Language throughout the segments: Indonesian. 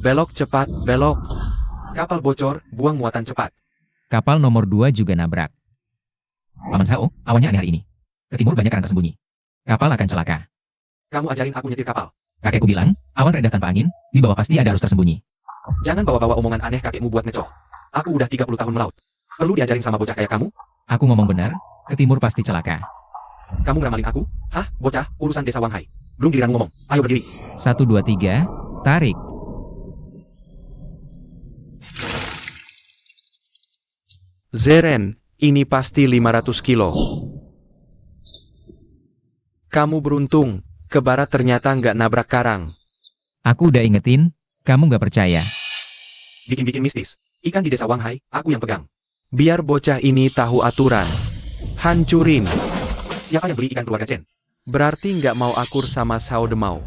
Belok cepat, belok. Kapal bocor, buang muatan cepat. Kapal nomor 2 juga nabrak. Paman Sao, awannya aneh hari ini. Ke timur banyak karang tersembunyi. Kapal akan celaka. Kamu ajarin aku nyetir kapal. Kakekku bilang, awan reda tanpa angin, di bawah pasti ada arus tersembunyi. Jangan bawa-bawa omongan aneh kakekmu buat ngecoh. Aku udah 30 tahun melaut. Perlu diajarin sama bocah kayak kamu? Aku ngomong benar, ke timur pasti celaka. Kamu ngeramalin aku? Hah, bocah, urusan desa Wanghai. Belum giliran ngomong. Ayo berdiri. 1, 2, 3, tarik. Zeren, ini pasti 500 kilo. Kamu beruntung, ke barat ternyata nggak nabrak karang. Aku udah ingetin, kamu nggak percaya. Bikin-bikin mistis. Ikan di desa Wanghai, aku yang pegang. Biar bocah ini tahu aturan. Hancurin. Siapa yang beli ikan keluarga Chen? Berarti nggak mau akur sama Sao Demau.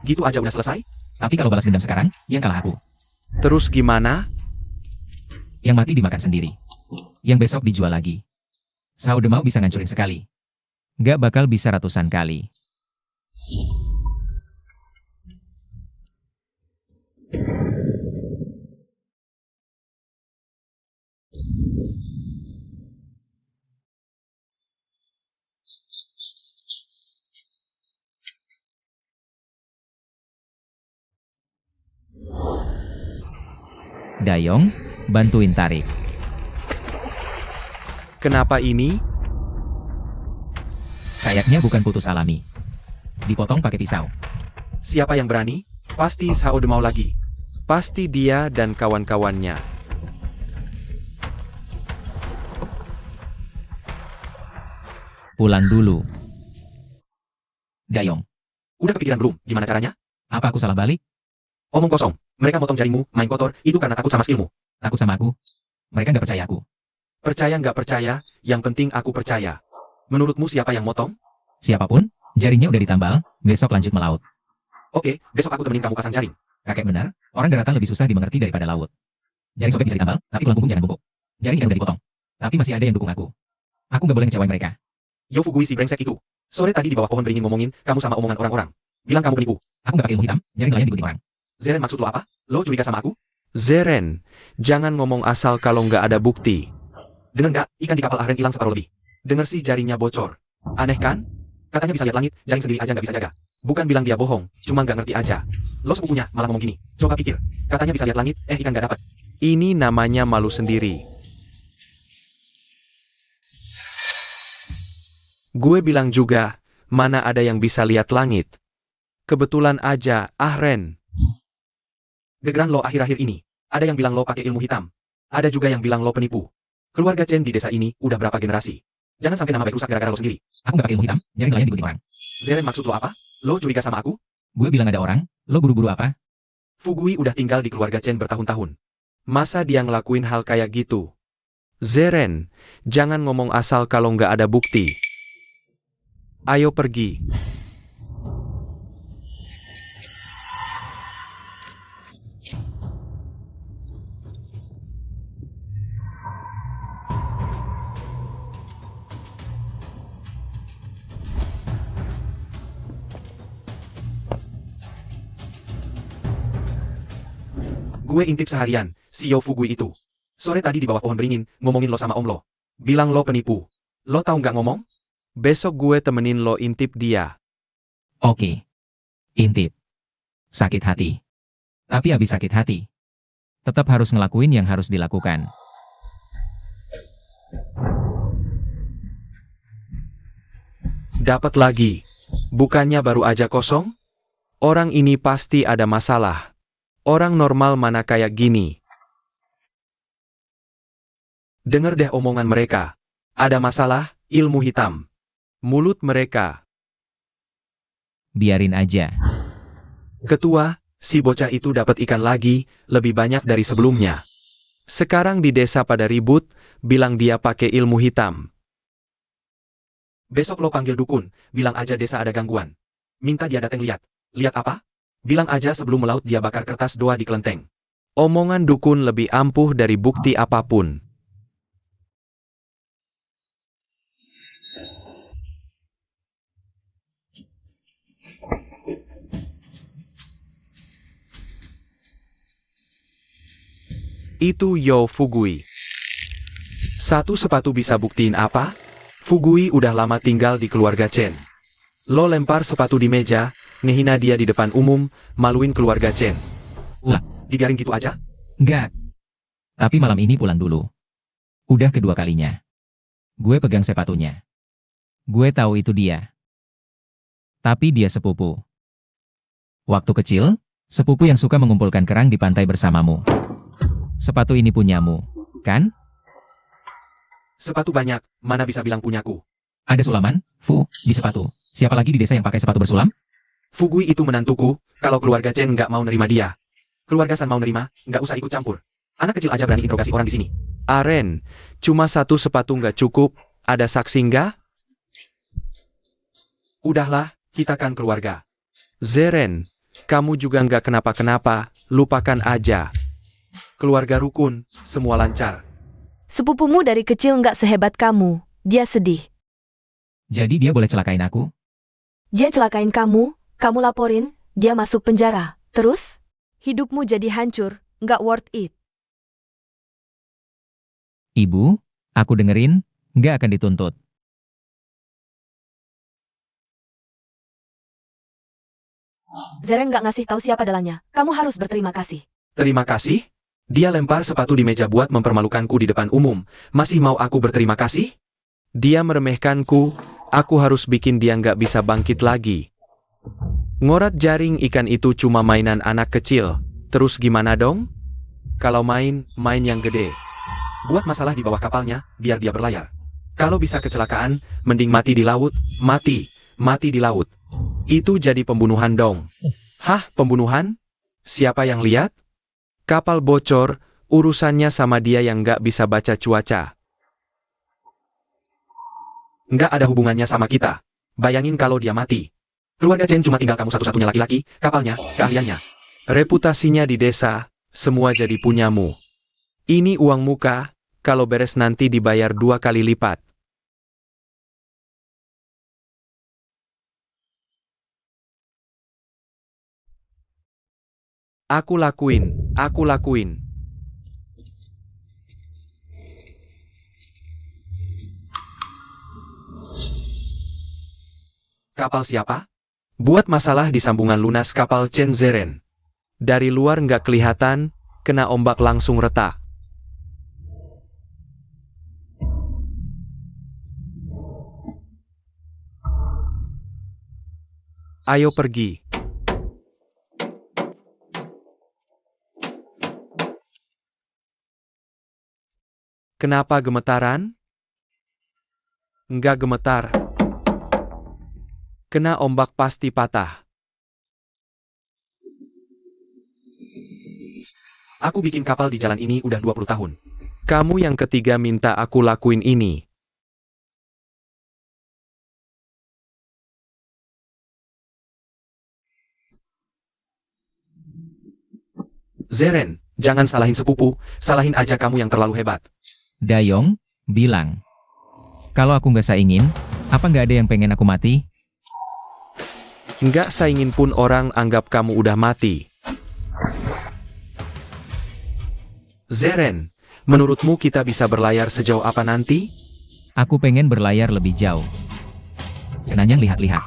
Gitu aja udah selesai? Tapi kalau balas dendam sekarang, yang kalah aku. Terus gimana? Yang mati dimakan sendiri. Yang besok dijual lagi. Sao Demau bisa ngancurin sekali. Nggak bakal bisa ratusan kali. Dayong, bantuin tarik. Kenapa ini? Kayaknya bukan putus alami. Dipotong pakai pisau. Siapa yang berani? Pasti Sao Demau lagi. Pasti dia dan kawan-kawannya. Pulang dulu. Dayong, Udah kepikiran belum? Gimana caranya? apa aku salah balik? Omong kosong. Mereka motong jaringmu, main kotor, itu karena takut sama skillmu. Takut sama aku? Mereka nggak percaya aku. Percaya nggak percaya, yang penting aku percaya. Menurutmu siapa yang motong? Siapapun, jaringnya udah ditambal, besok lanjut melaut. Oke, besok aku temenin kamu pasang jaring. Kakek benar, orang daratan lebih susah dimengerti daripada laut. Jaring sobek bisa ditambal, tapi tulang punggung jangan bungkuk. Jaring ikan udah dipotong. Tapi masih ada yang dukung aku. Aku nggak boleh ngecewain mereka. Yo Fugui si brengsek itu. Sore tadi di bawah pohon beringin ngomongin, kamu sama omongan orang-orang. Bilang kamu penipu. Aku nggak pakai ilmu hitam, jaring nelayan digunting orang. Zeren maksud lo apa? Lo curiga sama aku? Zeren, jangan ngomong asal kalau nggak ada bukti. Dengar nggak, ikan di kapal Ahren hilang separuh lebih. Dengar sih jaringnya bocor. Aneh kan? Katanya bisa lihat langit, jaring sendiri aja nggak bisa jaga. Bukan bilang dia bohong, cuma nggak ngerti aja. Lo sepupunya malah ngomong gini. Coba pikir, katanya bisa lihat langit, ikan nggak dapat. Ini namanya malu sendiri. Gue bilang juga, mana ada yang bisa lihat langit. Kebetulan aja, Ahren. Gegeran lo akhir-akhir ini. Ada yang bilang lo pakai ilmu hitam. Ada juga yang bilang lo penipu. Keluarga Chen di desa ini udah berapa generasi. Jangan sampai nama baik rusak gara-gara lo sendiri. Aku nggak pakai ilmu hitam, jaring nelayan digunting orang. Zeren maksud lo apa? Lo curiga sama aku? Gue bilang ada orang, lo buru-buru apa? Fugui udah tinggal di keluarga Chen bertahun-tahun. Masa dia ngelakuin hal kayak gitu? Zeren, jangan ngomong asal kalau nggak ada bukti. Ayo pergi. Gue intip seharian, si Yo Fugui itu. Sore tadi di bawah pohon beringin, ngomongin lo sama om lo. Bilang lo penipu. Lo tahu nggak ngomong? Besok gue temenin lo intip dia. Oke. Intip. Sakit hati. Tapi abis sakit hati, tetap harus ngelakuin yang harus dilakukan. Dapat lagi. Bukannya baru aja kosong? Orang ini pasti ada masalah. Orang normal mana kayak gini. Dengar deh omongan mereka. Ada masalah, ilmu hitam. Mulut mereka. Biarin aja. Ketua, si bocah itu dapat ikan lagi, lebih banyak dari sebelumnya. Sekarang di desa pada ribut, bilang dia pakai ilmu hitam. Besok lo panggil dukun, bilang aja desa ada gangguan. Minta dia datang lihat. Lihat apa? Bilang aja sebelum melaut dia bakar kertas doa di kelenteng. Omongan dukun lebih ampuh dari bukti apapun. Itu Yo Fugui. Satu sepatu bisa buktiin apa? Fugui udah lama tinggal di keluarga Chen. Lo lempar sepatu di meja, ngehina dia di depan umum, maluin keluarga Chen. Lah, Dibiarin gitu aja? enggak. Tapi malam ini pulang dulu. Udah kedua kalinya. Gue pegang sepatunya. Gue tahu itu dia. Tapi dia sepupu. Waktu kecil, sepupu yang suka mengumpulkan kerang di pantai bersamamu. Sepatu ini punyamu, kan? Sepatu banyak, mana bisa bilang punyaku. Ada sulaman, Fu, di sepatu. Siapa lagi di desa yang pakai sepatu bersulam? Fugui itu menantuku, kalau keluarga Chen nggak mau nerima dia. Keluarga San mau nerima, nggak usah ikut campur. Anak kecil aja berani interogasi orang di sini. Aren, cuma satu sepatu nggak cukup, ada saksi nggak? Udahlah, kita kan keluarga. Zeren, kamu juga nggak kenapa-kenapa, lupakan aja. Keluarga rukun, semua lancar. Sepupumu dari kecil nggak sehebat kamu, dia sedih. Jadi dia boleh celakain aku? Dia celakain kamu laporin, dia masuk penjara. Terus, hidupmu jadi hancur, nggak worth it. Ibu, aku dengerin, nggak akan dituntut. Zeren nggak ngasih tahu siapa dalangnya, kamu harus berterima kasih. Terima kasih? Dia lempar sepatu di meja buat mempermalukanku di depan umum. Masih mau aku berterima kasih? Dia meremehkanku, aku harus bikin dia nggak bisa bangkit lagi. Ngorat jaring ikan itu cuma mainan anak kecil. Terus gimana dong? Kalau main yang gede. Buat masalah di bawah kapalnya, biar dia berlayar. Kalau bisa kecelakaan, mending mati di laut, mati di laut. Itu jadi pembunuhan dong. Hah, pembunuhan? Siapa yang lihat? Kapal bocor, urusannya sama dia yang nggak bisa baca cuaca. Nggak ada hubungannya sama kita. Bayangin kalau dia mati. Keluarga Chen cuma tinggal kamu satu-satunya laki-laki, kapalnya, keahliannya. Reputasinya di desa, semua jadi punyamu. Ini uang muka, kalau beres nanti dibayar 2 kali lipat. Aku lakuin. Kapal siapa? Buat masalah di sambungan lunas kapal Chen Zeren. Dari luar nggak kelihatan, kena ombak langsung retak. Ayo pergi. Kenapa gemetaran? Nggak gemetar. Kena ombak pasti patah. Aku bikin kapal di jalan ini udah 20 tahun. Kamu yang ketiga minta aku lakuin ini. Zeren, jangan salahin sepupu, salahin aja kamu yang terlalu hebat. Dayong, bilang. Kalau aku nggak saingin, apa nggak ada yang pengen aku mati? Nggak saingin pun orang anggap kamu udah mati. Zeren, menurutmu kita bisa berlayar sejauh apa nanti? Aku pengen berlayar lebih jauh. Nanyang lihat-lihat.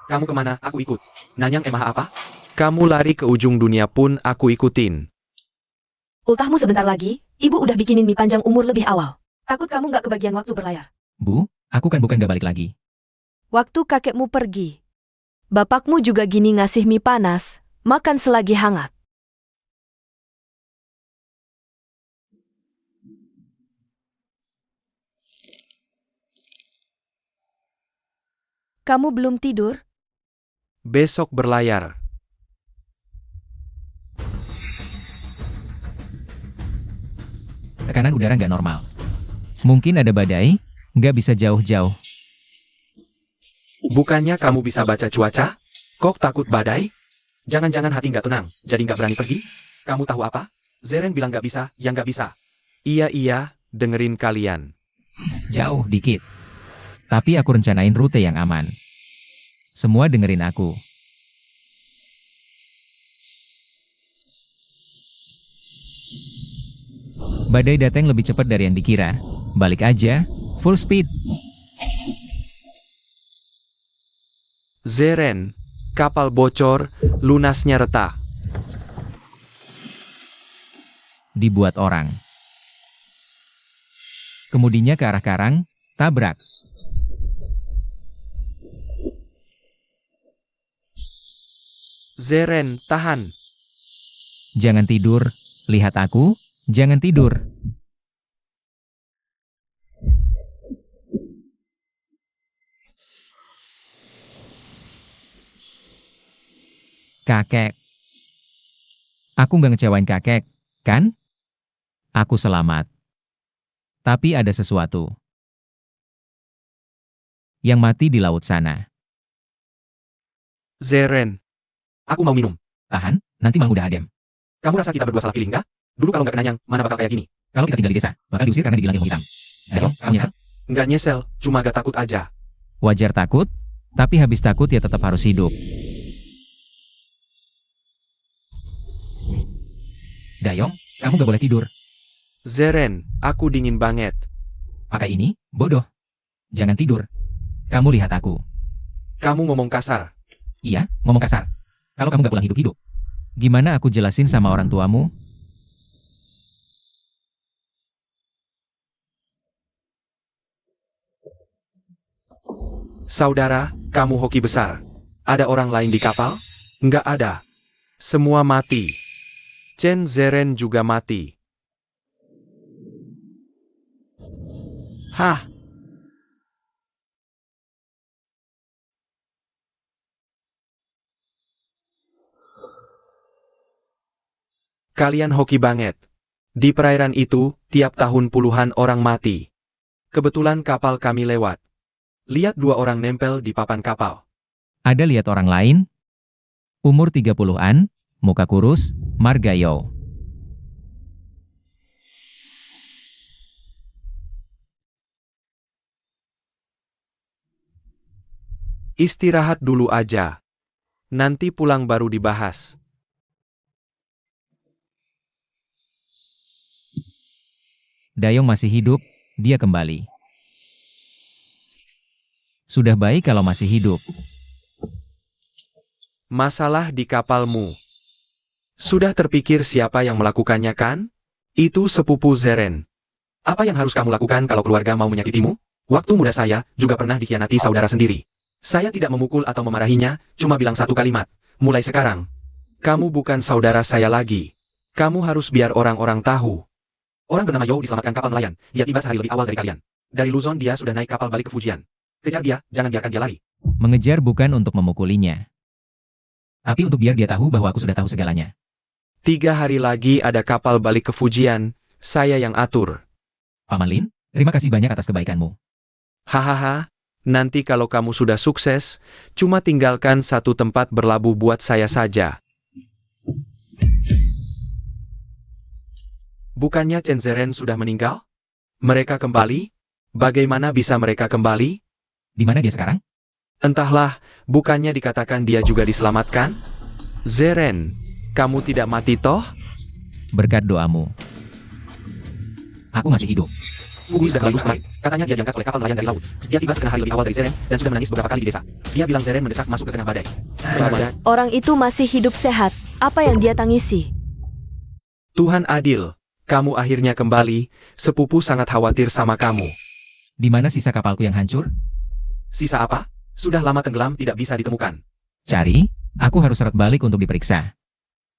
Kamu kemana, aku ikut. Nanyang emah apa? Kamu lari ke ujung dunia pun aku ikutin. Ultahmu sebentar lagi, ibu udah bikinin mie panjang umur lebih awal. Takut kamu nggak kebagian waktu berlayar. Bu, aku kan bukan gak balik lagi. Waktu kakekmu pergi, bapakmu juga gini ngasih mie panas, makan selagi hangat. Kamu belum tidur? Besok berlayar. Tekanan udara nggak normal. Mungkin ada badai, nggak bisa jauh-jauh. Bukannya kamu bisa baca cuaca? Kok takut badai? Jangan-jangan hati nggak tenang, jadi nggak berani pergi? Kamu tahu apa? Zeren bilang nggak bisa, ya nggak bisa. Iya, dengerin kalian. Jauh dikit. Tapi aku rencanain rute yang aman. Semua dengerin aku. Badai datang lebih cepat dari yang dikira. Balik aja, full speed. Zeren, kapal bocor, lunasnya retak. Dibuat orang. Kemudinya ke arah karang, tabrak. Zeren, tahan. Jangan tidur, lihat aku, jangan tidur. Kakek. Aku nggak ngecewain kakek, kan? Aku selamat. Tapi ada sesuatu yang mati di laut sana. Zeren, aku mau minum. Tahan, nanti Mang udah adem. Kamu rasa kita berdua salah pilih nggak? Dulu kalau nggak kenanyang, mana bakal kayak gini? Kalau kita tinggal di desa, bakal diusir karena dibilang ilmu hitam. Ayo, kamu nyesel? Nggak nyesel, cuma gak takut aja. Wajar takut, tapi habis takut ya tetap harus hidup. Dayong, kamu gak boleh tidur. Zeren, aku dingin banget. Pakai ini, bodoh. Jangan tidur. Kamu lihat aku. Kamu ngomong kasar. Iya, ngomong kasar. Kalau kamu gak pulang hidup-hidup. Gimana aku jelasin sama orang tuamu? Saudara, kamu hoki besar. Ada orang lain di kapal? Nggak ada. Semua mati. Chen Zeren juga mati. Hah? Kalian hoki banget. Di perairan itu, tiap tahun puluhan orang mati. Kebetulan kapal kami lewat. Lihat 2 orang nempel di papan kapal. Ada lihat orang lain? Umur 30-an, muka kurus, Margayo. Istirahat dulu aja. Nanti pulang baru dibahas. Dayong masih hidup, dia kembali. Sudah baik kalau masih hidup. Masalah di kapalmu. Sudah terpikir siapa yang melakukannya kan? Itu sepupu Zeren. Apa yang harus kamu lakukan kalau keluarga mau menyakitimu? Waktu muda saya juga pernah dikhianati saudara sendiri. Saya tidak memukul atau memarahinya, cuma bilang satu kalimat. Mulai sekarang, kamu bukan saudara saya lagi. Kamu harus biar orang-orang tahu. Orang bernama You diselamatkan kapal nelayan. Dia tiba sehari lebih awal dari kalian. Dari Luzon dia sudah naik kapal balik ke Fujian. Kejar dia, jangan biarkan dia lari. Mengejar bukan untuk memukulinya. Tapi untuk biar dia tahu bahwa aku sudah tahu segalanya. 3 hari lagi ada kapal balik ke Fujian, saya yang atur. Paman Lin, terima kasih banyak atas kebaikanmu. Hahaha, nanti kalau kamu sudah sukses, cuma tinggalkan satu tempat berlabuh buat saya saja. Bukannya Chen Zeren sudah meninggal? Mereka kembali? Bagaimana bisa mereka kembali? Di mana dia sekarang? Entahlah, bukannya dikatakan dia juga diselamatkan? Zeren, kamu tidak mati toh? Berkat doamu. Aku masih hidup. Fugui sudah kembali kemarin. Katanya dia diangkat oleh kapal nelayan dari laut. Dia tiba setengah hari lebih awal dari Zeren, dan sudah menangis beberapa kali di desa. Dia bilang Zeren mendesak masuk ke tengah badai. Orang itu masih hidup sehat. Apa yang dia tangisi? Tuhan adil. Kamu akhirnya kembali, sepupu sangat khawatir sama kamu. Di mana sisa kapalku yang hancur? Sisa apa? Sudah lama tenggelam tidak bisa ditemukan. Cari, aku harus seret balik untuk diperiksa.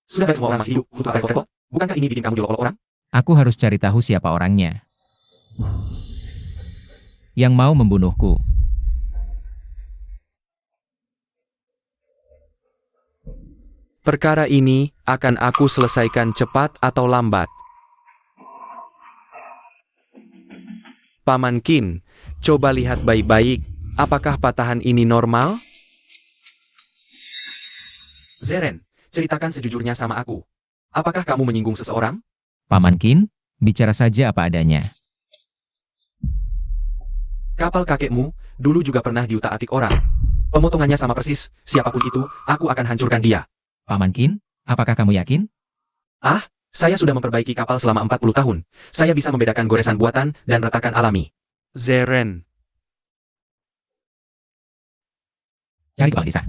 Sudah semua orang masih hidup untuk apa repot-repot? Bukankah ini bikin kamu diolok-olok orang? Aku harus cari tahu siapa orangnya. Yang mau membunuhku. Perkara ini akan aku selesaikan cepat atau lambat. Paman Qin, coba lihat baik-baik, apakah patahan ini normal? Zeren, ceritakan sejujurnya sama aku. Apakah kamu menyinggung seseorang? Paman Qin, bicara saja apa adanya. Kapal kakekmu, dulu juga pernah diutak-atik orang. Pemotongannya sama persis, siapapun itu, aku akan hancurkan dia. Paman Qin, apakah kamu yakin? Ah, Saya sudah memperbaiki kapal selama 40 tahun. Saya bisa membedakan goresan buatan dan retakan alami. Zeren. Cari kepala desa.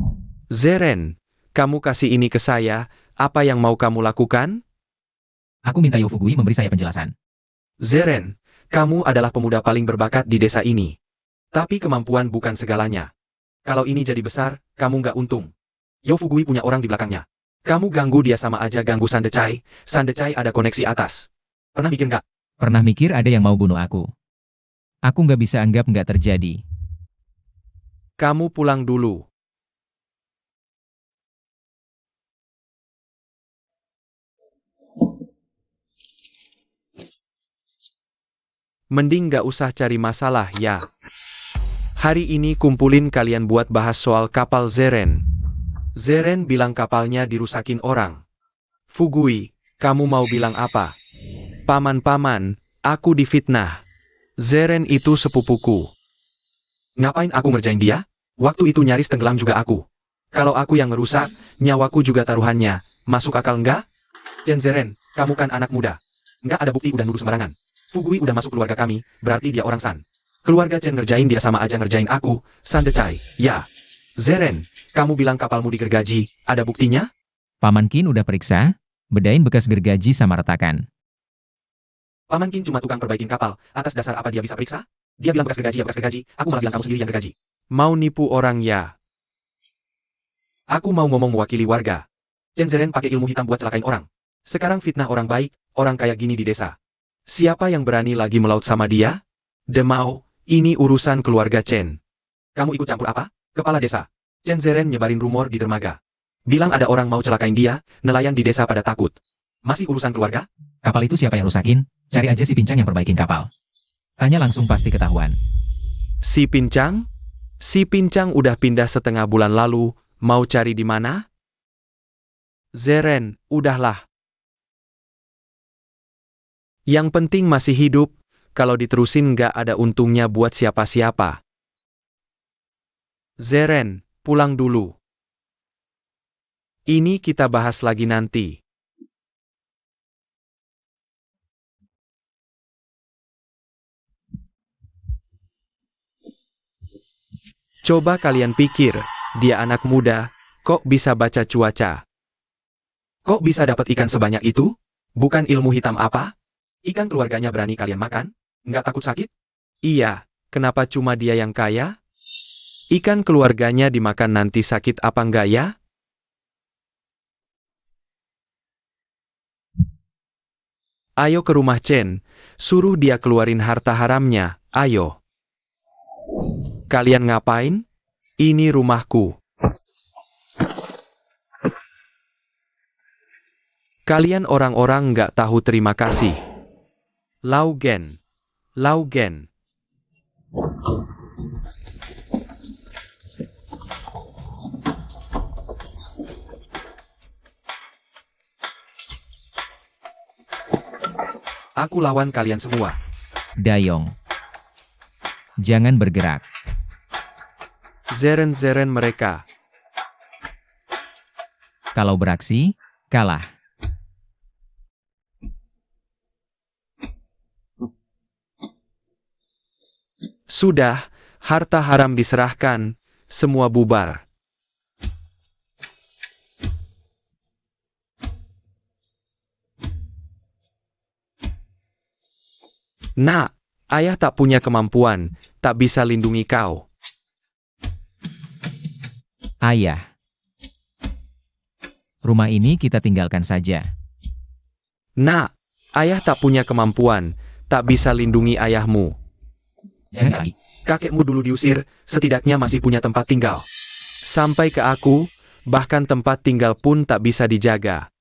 Zeren, kamu kasih ini ke saya, apa yang mau kamu lakukan? Aku minta Yofugui memberi saya penjelasan. Zeren, kamu adalah pemuda paling berbakat di desa ini. Tapi kemampuan bukan segalanya. Kalau ini jadi besar, kamu nggak untung. Yofugui punya orang di belakangnya. Kamu ganggu dia sama aja ganggu Sandecai. Sandecai ada koneksi atas. Pernah mikir nggak? Pernah mikir ada yang mau bunuh aku. Aku nggak bisa anggap nggak terjadi. Kamu pulang dulu. Mending nggak usah cari masalah ya. Hari ini kumpulin kalian buat bahas soal kapal Zeren. Zeren bilang kapalnya dirusakin orang. Fugui, kamu mau bilang apa? Paman-paman, aku difitnah. Zeren itu sepupuku. Ngapain aku ngerjain dia? Waktu itu nyaris tenggelam juga aku. Kalau aku yang ngerusak, nyawaku juga taruhannya. Masuk akal nggak? Chen Zeren, kamu kan anak muda. Nggak ada bukti udah nuduh sembarangan. Fugui udah masuk keluarga kami, berarti dia orang San. Keluarga Chen ngerjain dia sama aja ngerjain aku, Sandecai. Ya. Zeren, kamu bilang kapalmu digergaji, ada buktinya? Paman Qin udah periksa, bedain bekas gergaji sama retakan. Paman Qin cuma tukang perbaikin kapal, atas dasar apa dia bisa periksa? Dia bilang bekas gergaji, aku malah bilang kamu sendiri yang gergaji. Mau nipu orang ya? Aku mau ngomong mewakili warga. Chen Zeren pakai ilmu hitam buat celakain orang. Sekarang fitnah orang baik, orang kayak gini di desa. Siapa yang berani lagi melaut sama dia? Demau, ini urusan keluarga Chen. Kamu ikut campur apa? Kepala desa. Chen Zeren nyebarin rumor di dermaga. Bilang ada orang mau celakain dia, nelayan di desa pada takut. Masih urusan keluarga? Kapal itu siapa yang rusakin? Cari aja si pincang yang perbaikin kapal. Tanya langsung pasti ketahuan. Si Pincang? Si Pincang udah pindah setengah bulan lalu, mau cari di mana? Zeren, udahlah. Yang penting masih hidup, kalau diterusin nggak ada untungnya buat siapa-siapa. Zeren, pulang dulu. Ini kita bahas lagi nanti. Coba kalian pikir, dia anak muda, kok bisa baca cuaca? Kok bisa dapat ikan sebanyak itu? Bukan ilmu hitam apa? Ikan keluarganya berani kalian makan? Nggak takut sakit? Iya, kenapa cuma dia yang kaya? Ikan keluarganya dimakan nanti sakit apa enggak ya? Ayo ke rumah Chen, suruh dia keluarin harta haramnya, ayo. Kalian ngapain? Ini rumahku. Kalian orang-orang nggak tahu terima kasih. Laugen. Laugen. Aku lawan kalian semua. Dayong. Jangan bergerak. Zeren-zeren mereka. Kalau beraksi, kalah. Sudah, harta haram diserahkan, semua bubar. Nak, ayah tak punya kemampuan, tak bisa lindungi kau. Ayah. Rumah ini kita tinggalkan saja. Nak, ayah tak punya kemampuan, tak bisa lindungi ayahmu. Jangan lagi. Kakekmu dulu diusir, setidaknya masih punya tempat tinggal. Sampai ke aku, bahkan tempat tinggal pun tak bisa dijaga.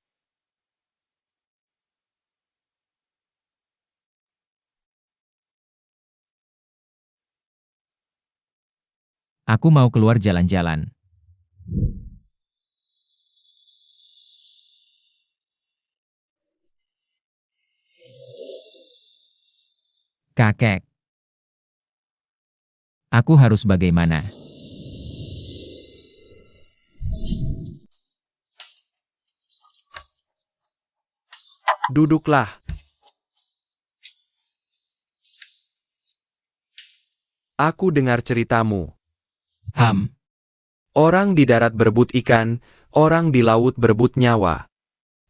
Aku mau keluar jalan-jalan. Kakek. Aku harus bagaimana? Duduklah. Aku dengar ceritamu. Orang di darat berebut ikan, orang di laut berebut nyawa.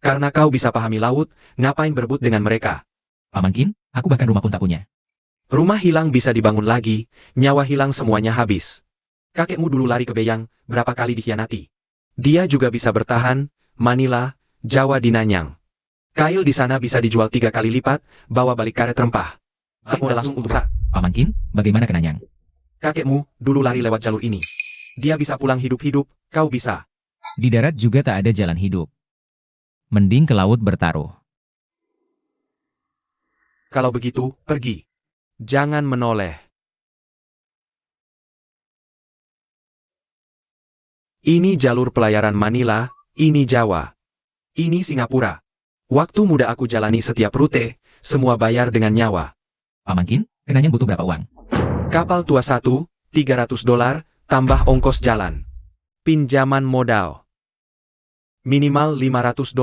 Karena kau bisa pahami laut, ngapain berebut dengan mereka? Paman Kin, aku bahkan rumah pun tak punya. Rumah hilang bisa dibangun lagi, nyawa hilang semuanya habis. Kakekmu dulu lari ke Beyang, berapa kali dikhianati. Dia juga bisa bertahan, Manila, Jawa di Nanyang. Kail di sana bisa dijual 3 kali lipat, bawa balik karet rempah. Baik modal langsung untuk Paman Kin, bagaimana ke Nanyang? kakekmu, dulu lari lewat jalur ini. Dia bisa pulang hidup-hidup, kau bisa. Di darat juga tak ada jalan hidup. Mending ke laut bertaruh. Kalau begitu, pergi. Jangan menoleh. Ini jalur pelayaran Manila, ini Jawa. Ini Singapura. Waktu muda aku jalani setiap rute, semua bayar dengan nyawa. Paman Kin, ke Nanyang butuh berapa uang? Kapal tua $1, $300, tambah ongkos jalan. Pinjaman modal. Minimal $500.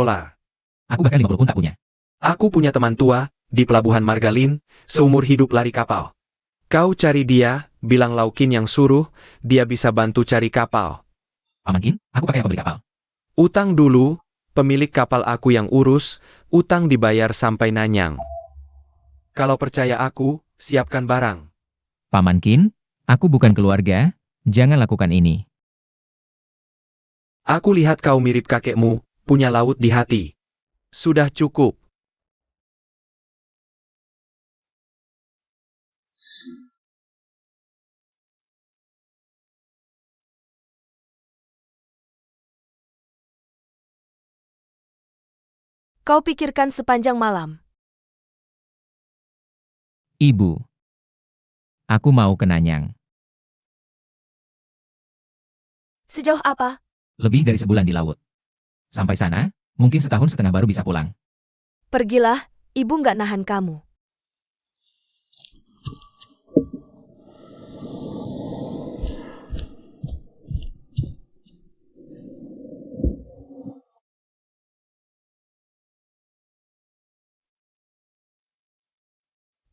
Aku bahkan 50 pun tak punya. Aku punya teman tua, di Pelabuhan Margalin, seumur hidup lari kapal. Kau cari dia, bilang Laukin yang suruh, dia bisa bantu cari kapal. Paman Kin, aku pakai apa beli kapal? Utang dulu, pemilik kapal aku yang urus, utang dibayar sampai Nanyang. Kalau percaya aku, siapkan barang. Paman Kin, aku bukan keluarga, jangan lakukan ini. Aku lihat kau mirip kakekmu, punya laut di hati. Sudah cukup. Kau pikirkan sepanjang malam. Ibu, aku mau ke Nanyang. Sejauh apa? Lebih dari sebulan di laut. Sampai sana, mungkin setahun setengah baru bisa pulang. Pergilah, ibu nggak nahan kamu.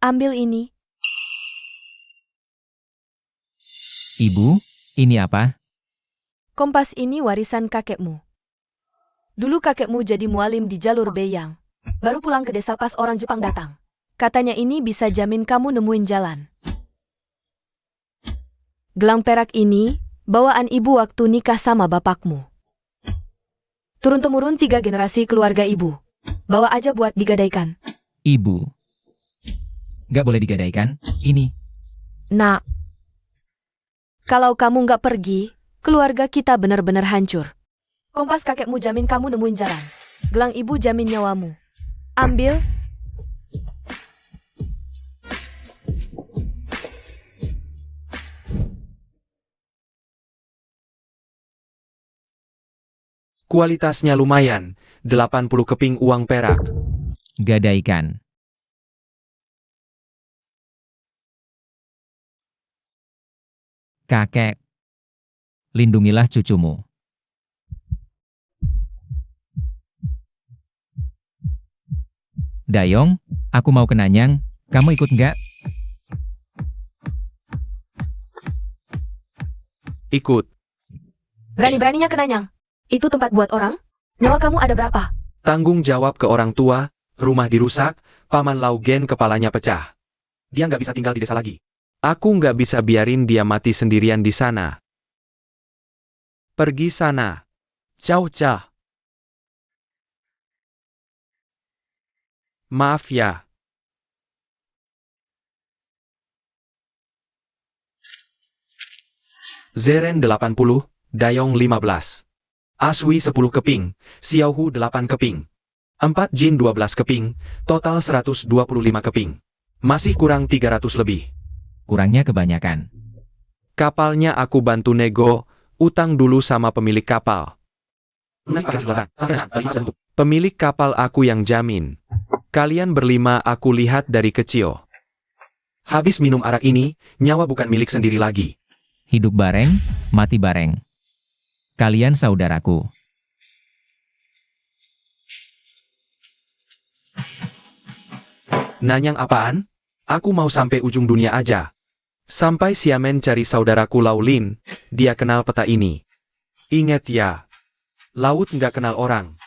Ambil ini. Ibu, ini apa? Kompas ini warisan kakekmu. Dulu kakekmu jadi mualim di jalur Beyang. Baru pulang ke desa pas orang Jepang datang. Katanya ini bisa jamin kamu nemuin jalan. Gelang perak ini, bawaan ibu waktu nikah sama bapakmu. Turun-temurun 3 generasi keluarga ibu. Bawa aja buat digadaikan. Ibu. Gak boleh digadaikan, ini. Nak, kalau kamu nggak pergi, keluarga kita benar-benar hancur. Kompas kakekmu jamin kamu nemuin jalan. Gelang ibu jamin nyawamu. Ambil. Kualitasnya lumayan, 80 keping uang perak. Gadaikan. Kakek. Lindungilah cucumu. Dayong, aku mau ke Nanyang, kamu ikut nggak? Ikut. Berani-beraninya ke Nanyang. Itu tempat buat orang? Nyawa kamu ada berapa? Tanggung jawab ke orang tua, rumah dirusak, paman Laugen kepalanya pecah. Dia nggak bisa tinggal di desa lagi. Aku nggak bisa biarin dia mati sendirian di sana. Pergi sana. Ciao. Maaf ya. Zeren 80, Dayong 15. Aswi 10 keping, Xiaohu 8 keping. 4 Jin 12 keping, total 125 keping. Masih kurang 300 lebih. Kurangnya kebanyakan. Kapalnya aku bantu nego, utang dulu sama pemilik kapal. Pemilik kapal aku yang jamin. Kalian berlima aku lihat dari kecil. Habis minum arak ini, nyawa bukan milik sendiri lagi. Hidup bareng, mati bareng. Kalian saudaraku. Nanyang apaan? Aku mau sampai ujung dunia aja. Sampai Xiamen cari saudaraku Laulin, dia kenal peta ini. Ingat ya, laut nggak kenal orang.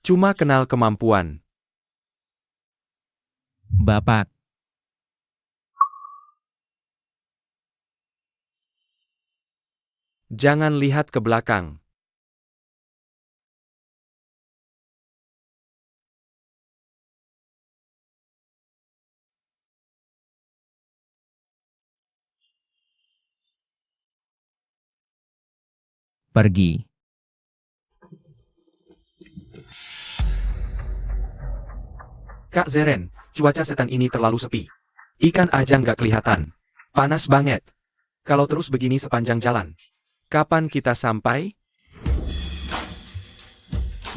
Cuma kenal kemampuan. Bapak, Jangan lihat ke belakang. pergi. Kak Zeren, cuaca setan ini terlalu sepi. Ikan aja nggak kelihatan. Panas banget. Kalau terus begini sepanjang jalan. Kapan kita sampai?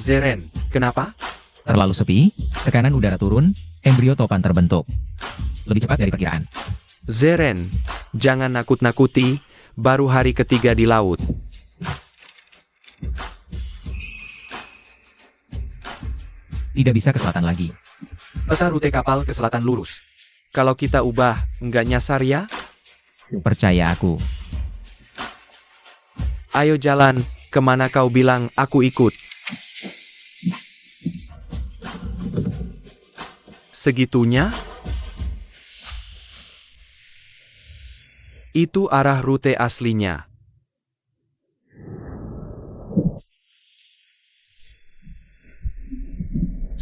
Zeren, kenapa? Terlalu sepi, tekanan udara turun, embrio topan terbentuk. Lebih cepat dari perkiraan. Zeren, jangan nakut-nakuti, baru hari ketiga di laut. Tidak bisa ke selatan lagi. Peta rute kapal ke selatan lurus. Kalau kita ubah, nggak nyasar ya? Percaya aku. Ayo jalan, kemana kau bilang aku ikut? Segitunya? Itu arah rute aslinya.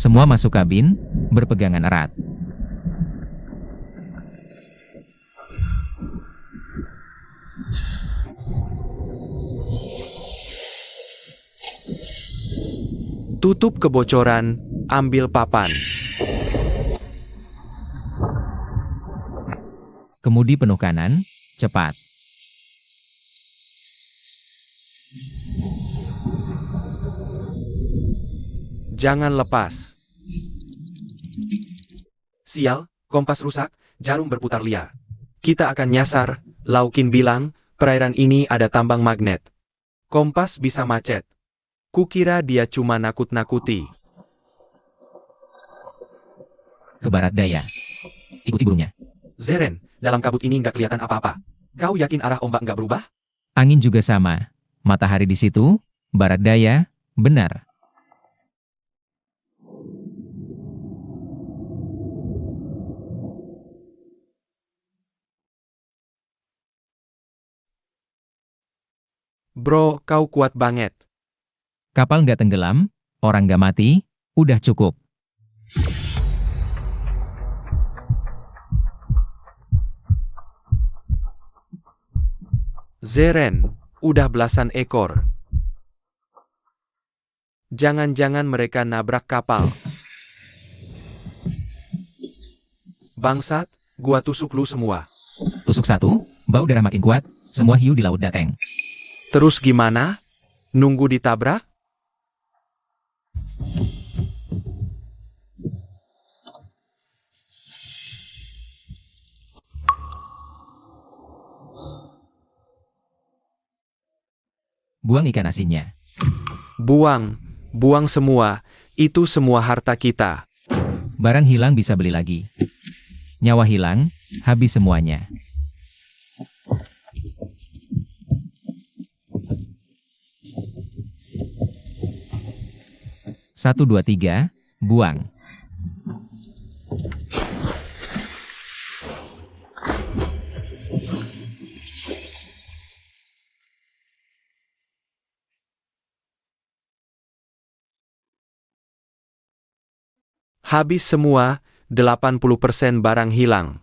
Semua masuk kabin, berpegangan erat. Tutup kebocoran, ambil papan. Kemudi penuh kanan, cepat. Jangan lepas. Sial, kompas rusak, jarum berputar liar. Kita akan nyasar, Laukin bilang, perairan ini ada tambang magnet. Kompas bisa macet. Kukira dia cuma nakut-nakuti. Ke barat daya. Ikuti burungnya. Zeren, dalam kabut ini nggak kelihatan apa-apa. Kau yakin arah ombak nggak berubah? Angin juga sama. Matahari di situ, barat daya, benar. Bro, kau kuat banget. Kapal nggak tenggelam, orang nggak mati, udah cukup. Zeren, udah belasan ekor. Jangan-jangan mereka nabrak kapal. Bangsat, gua tusuk lu semua. Tusuk satu, bau darah makin kuat, semua hiu di laut dateng. Terus gimana? Nunggu ditabrak? Buang ikan asinnya. Buang, buang semua, itu semua harta kita. Barang hilang bisa beli lagi. Nyawa hilang, habis semuanya. Satu, dua, tiga, buang. Habis semua, 80% barang hilang.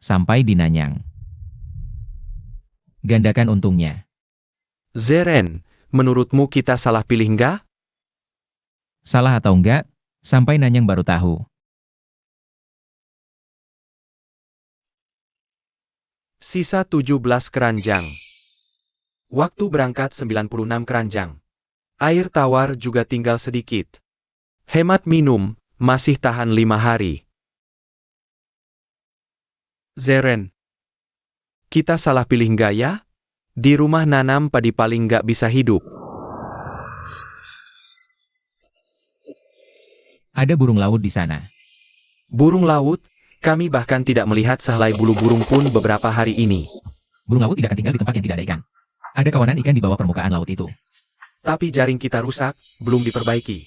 Sampai di Nanyang. Gandakan untungnya. Zeren, menurutmu kita salah pilih nggak? Salah atau enggak, sampai Nanyang baru tahu. Sisa 17 keranjang. Waktu berangkat 96 keranjang. Air tawar juga tinggal sedikit. Hemat minum, masih tahan 5 hari. Zeren, kita salah pilih nggak ya? Di rumah nanam padi paling nggak bisa hidup. Ada burung laut di sana. Burung laut? Kami bahkan tidak melihat sehelai bulu burung pun beberapa hari ini. Burung laut tidak akan tinggal di tempat yang tidak ada ikan. Ada kawanan ikan di bawah permukaan laut itu. Tapi jaring kita rusak, belum diperbaiki.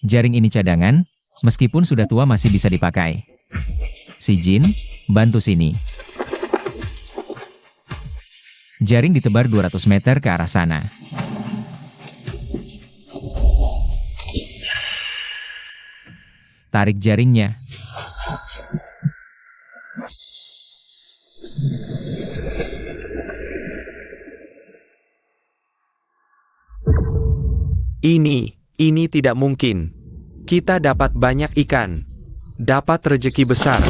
Jaring ini cadangan, meskipun sudah tua masih bisa dipakai. Si Jin, bantu sini. Jaring ditebar 200 meter ke arah sana. Tarik jaringnya. Ini tidak mungkin. Kita dapat banyak ikan. Dapat rejeki besar.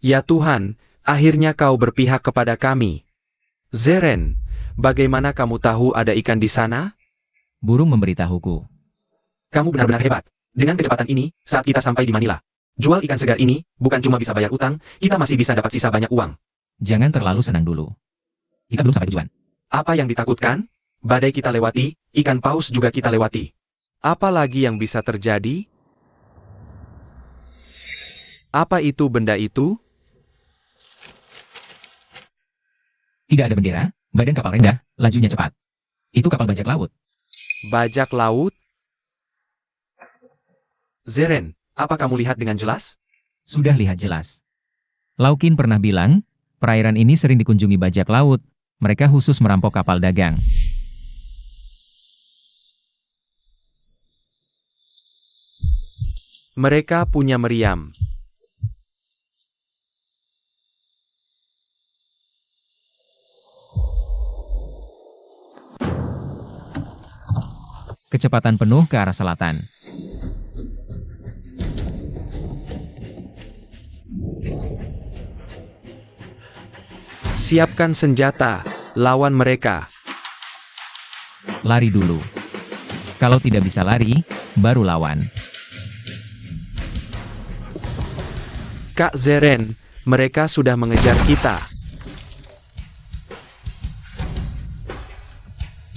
Ya Tuhan, akhirnya kau berpihak kepada kami. Zeren, bagaimana kamu tahu ada ikan di sana? Burung memberitahuku. Kamu benar-benar hebat. Dengan kecepatan ini, saat kita sampai di Manila, jual ikan segar ini, bukan cuma bisa bayar utang, kita masih bisa dapat sisa banyak uang. Jangan terlalu senang dulu. Kita belum sampai tujuan. Apa yang ditakutkan? Badai kita lewati, ikan paus juga kita lewati. Apa lagi yang bisa terjadi? Apa itu benda itu? Tidak ada bendera, badan kapal rendah, lajunya cepat. Itu kapal bajak laut. Bajak laut? Zeren, apa kamu lihat dengan jelas? Sudah lihat jelas. Laukin pernah bilang, perairan ini sering dikunjungi bajak laut. Mereka khusus merampok kapal dagang. Mereka punya meriam. Kecepatan penuh ke arah selatan. Siapkan senjata, lawan mereka. Lari dulu. Kalau tidak bisa lari, baru lawan. Kak Zeren, mereka sudah mengejar kita.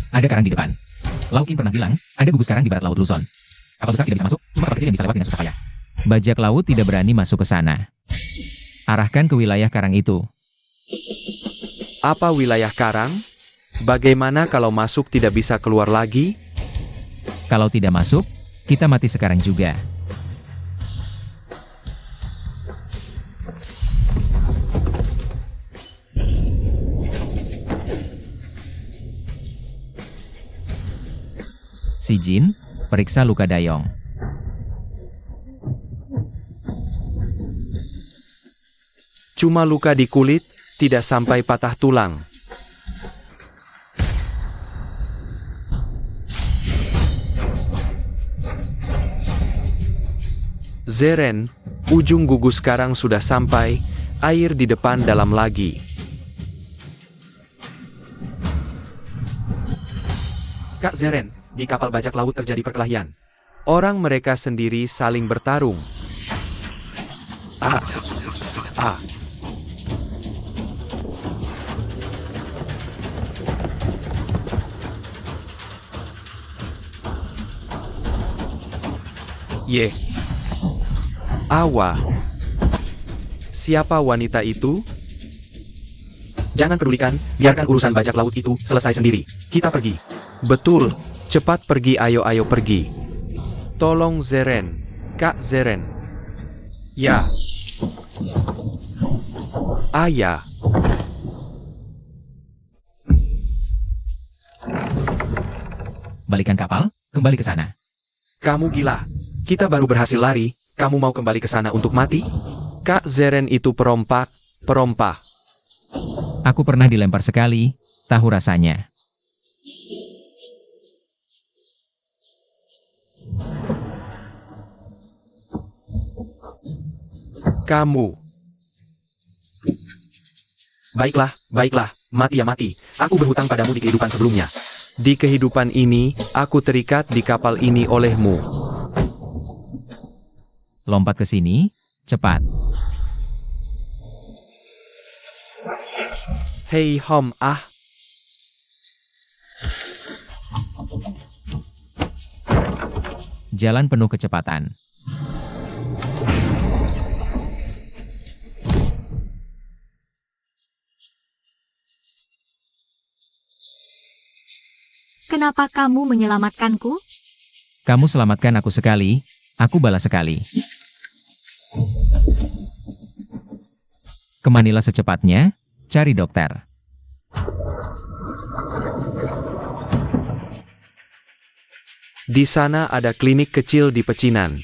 Ada karang di depan. Laukin pernah bilang, ada gugus karang di barat laut Luzon. Kapal besar tidak bisa masuk, cuma kapal kecil yang bisa lewat dengan susah payah. Bajak laut tidak berani masuk ke sana. Arahkan ke wilayah karang itu. Apa wilayah karang? Bagaimana kalau masuk tidak bisa keluar lagi? Kalau tidak masuk, kita mati sekarang juga. Si Jin, periksa luka Dayong. Cuma luka di kulit, tidak sampai patah tulang. Zeren, ujung gugus sekarang sudah sampai, air di depan dalam lagi. Kak Zeren, di kapal bajak laut terjadi perkelahian. Orang mereka sendiri saling bertarung. Ah. Awa. Siapa wanita itu? Jangan pedulikan, biarkan urusan bajak laut itu selesai sendiri. Kita pergi. Betul, cepat pergi, ayo pergi. Tolong Zeren, Kak Zeren. Ya. Ayah. Balikan kapal, kembali ke sana. Kamu gila. Kita baru berhasil lari, kamu mau kembali ke sana untuk mati? Kak Zeren itu perompak. Aku pernah dilempar sekali, tahu rasanya. Kamu. Baiklah, mati ya mati. Aku berhutang padamu di kehidupan sebelumnya. Di kehidupan ini, aku terikat di kapal ini olehmu. Lompat ke sini, cepat. Hei Hom ah. berjalan penuh kecepatan. Kenapa kamu menyelamatkanku? Kamu selamatkan aku sekali, aku balas sekali. Ke Manila secepatnya, cari dokter. Di sana ada klinik kecil di pecinan.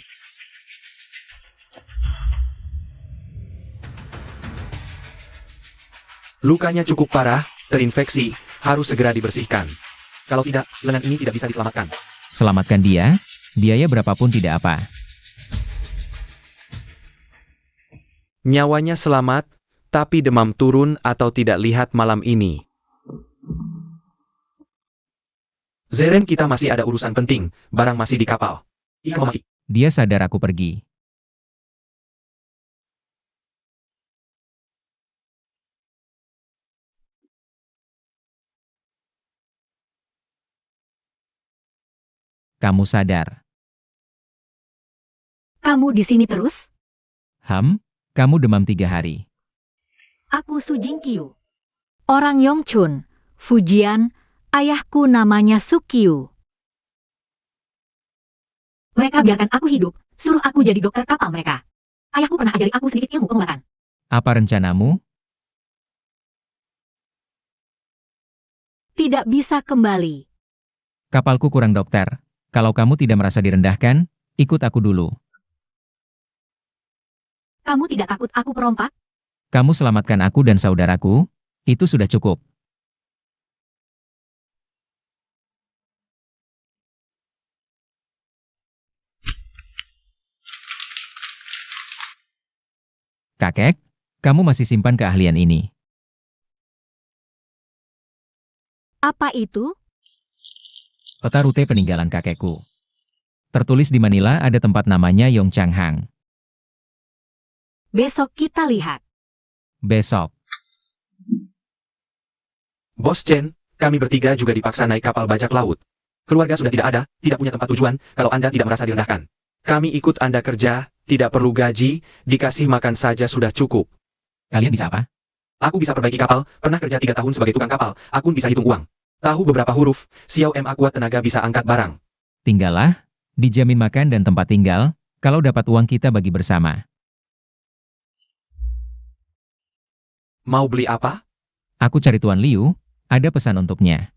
Lukanya cukup parah, terinfeksi, harus segera dibersihkan. Kalau tidak, lengan ini tidak bisa diselamatkan. Selamatkan dia, biaya berapapun tidak apa. Nyawanya selamat, tapi demam turun atau tidak lihat malam ini. Zeren, kita masih ada urusan penting, barang masih di kapal. Ikan mau mati. Dia sadar aku pergi. Kamu sadar. Kamu di sini terus? Kamu demam 3 hari. Aku Su Jingkyu. Orang Yongchun, Fujian, ayahku namanya Sukyu. Mereka biarkan aku hidup, suruh aku jadi dokter kapal mereka. Ayahku pernah ajari aku sedikit ilmu pengobatan. Apa rencanamu? Tidak bisa kembali. Kapalku kurang dokter. Kalau kamu tidak merasa direndahkan, ikut aku dulu. Kamu tidak takut aku perompak? Kamu selamatkan aku dan saudaraku, itu sudah cukup. Kakek, kamu masih simpan keahlian ini. Apa itu? Peta rute peninggalan kakekku. Tertulis di Manila ada tempat namanya Yongchanghang. Besok kita lihat. Besok. Bos Chen, kami bertiga juga dipaksa naik kapal bajak laut. Keluarga sudah tidak ada, tidak punya tempat tujuan, kalau Anda tidak merasa direndahkan. Kami ikut Anda kerja, tidak perlu gaji, dikasih makan saja sudah cukup. Kalian bisa apa? Aku bisa perbaiki kapal, pernah kerja 3 tahun sebagai tukang kapal, aku bisa hitung uang. Tahu beberapa huruf, Xiao Ma kuat tenaga bisa angkat barang. Tinggallah, dijamin makan dan tempat tinggal, kalau dapat uang kita bagi bersama. Mau beli apa? Aku cari Tuan Liu, ada pesan untuknya.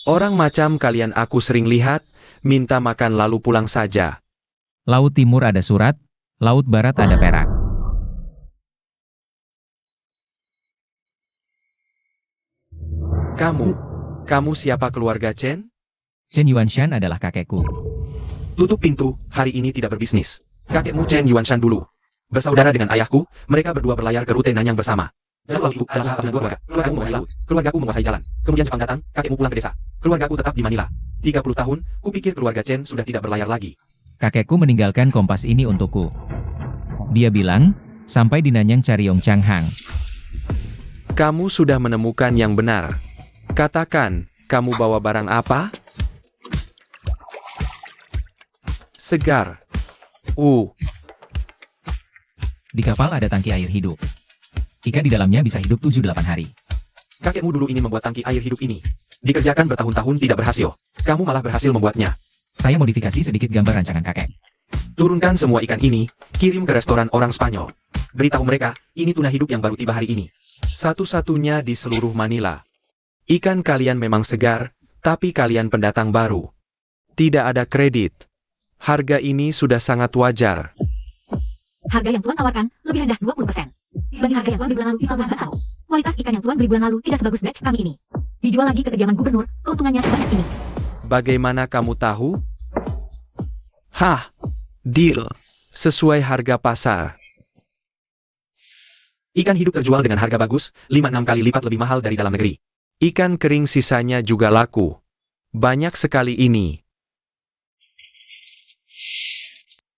Orang macam kalian aku sering lihat, minta makan lalu pulang saja. Laut Timur ada surat, Laut Barat ada perak. Kamu siapa keluarga Chen? Chen Yuanshan adalah kakekku. Tutup pintu, hari ini tidak berbisnis. Kakekmu Chen Yuanshan dulu. Bersaudara dengan ayahku, mereka berdua berlayar ke rute Nanyang bersama. Lalu laut itu adalah salah satu keluarga. Keluargamu menguasai laut, keluargaku menguasai jalan. Kemudian Jepang datang, kakekmu pulang ke desa. Keluargaku tetap di Manila. 30 tahun, kupikir keluarga Chen sudah tidak berlayar lagi. Kakekku meninggalkan kompas ini untukku. Dia bilang, sampai di Nanyang cari Yongchanghang. Kamu sudah menemukan yang benar. Katakan, kamu bawa barang apa? Segar. Di kapal ada tangki air hidup. Ikan di dalamnya bisa hidup 7-8 hari. Kakekmu dulu ingin membuat tangki air hidup ini. Dikerjakan bertahun-tahun tidak berhasil. Kamu malah berhasil membuatnya. Saya modifikasi sedikit gambar rancangan kakek. Turunkan semua ikan ini, kirim ke restoran orang Spanyol. Beritahu mereka, ini tuna hidup yang baru tiba hari ini. Satu-satunya di seluruh Manila. Ikan kalian memang segar, tapi kalian pendatang baru. Tidak ada kredit. Harga ini sudah sangat wajar. Harga yang Tuan tawarkan lebih rendah 20%. Dibanding harga yang Tuan beli bulan lalu di Pelabuhan Basau. Kualitas ikan yang Tuan beli bulan lalu tidak sebagus batch kami ini. Dijual lagi ke kediaman gubernur, keuntungannya sebanyak ini. Bagaimana kamu tahu? Deal. Sesuai harga pasar. Ikan hidup terjual dengan harga bagus, 5-6 kali lipat lebih mahal dari dalam negeri. Ikan kering sisanya juga laku. Banyak sekali ini.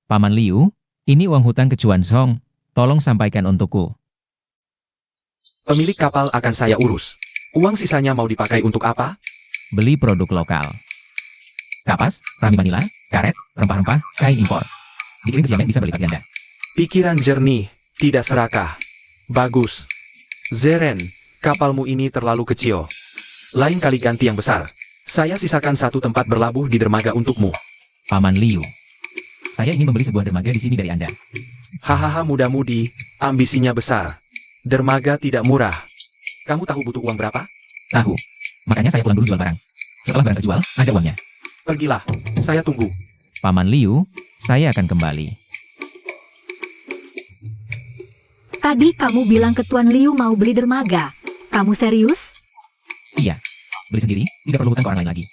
Paman Liu, ini uang hutang ke Chuan Song, tolong sampaikan untukku. Pemilik kapal akan saya urus. Uang sisanya mau dipakai untuk apa? Beli produk lokal. Kapas, rami Manila, karet, rempah-rempah, kain impor. Dikirim ke Xiamen bisa berlipat ganda. Pikiran jernih, tidak serakah. Bagus. Zeren, kapalmu ini terlalu kecil. Lain kali ganti yang besar. Saya sisakan satu tempat berlabuh di dermaga untukmu. Paman Liu. Saya ingin membeli sebuah dermaga di sini dari Anda. Hahaha muda-mudi, ambisinya besar. Dermaga tidak murah. Kamu tahu butuh uang berapa? Tahu. Makanya saya pulang dulu jual barang. Setelah barang terjual, ada uangnya. Pergilah, saya tunggu. Paman Liu, saya akan kembali. Tadi kamu bilang ke Tuan Liu mau beli dermaga. Kamu serius? Iya. Beli sendiri, tidak perlu hutang ke orang lain lagi.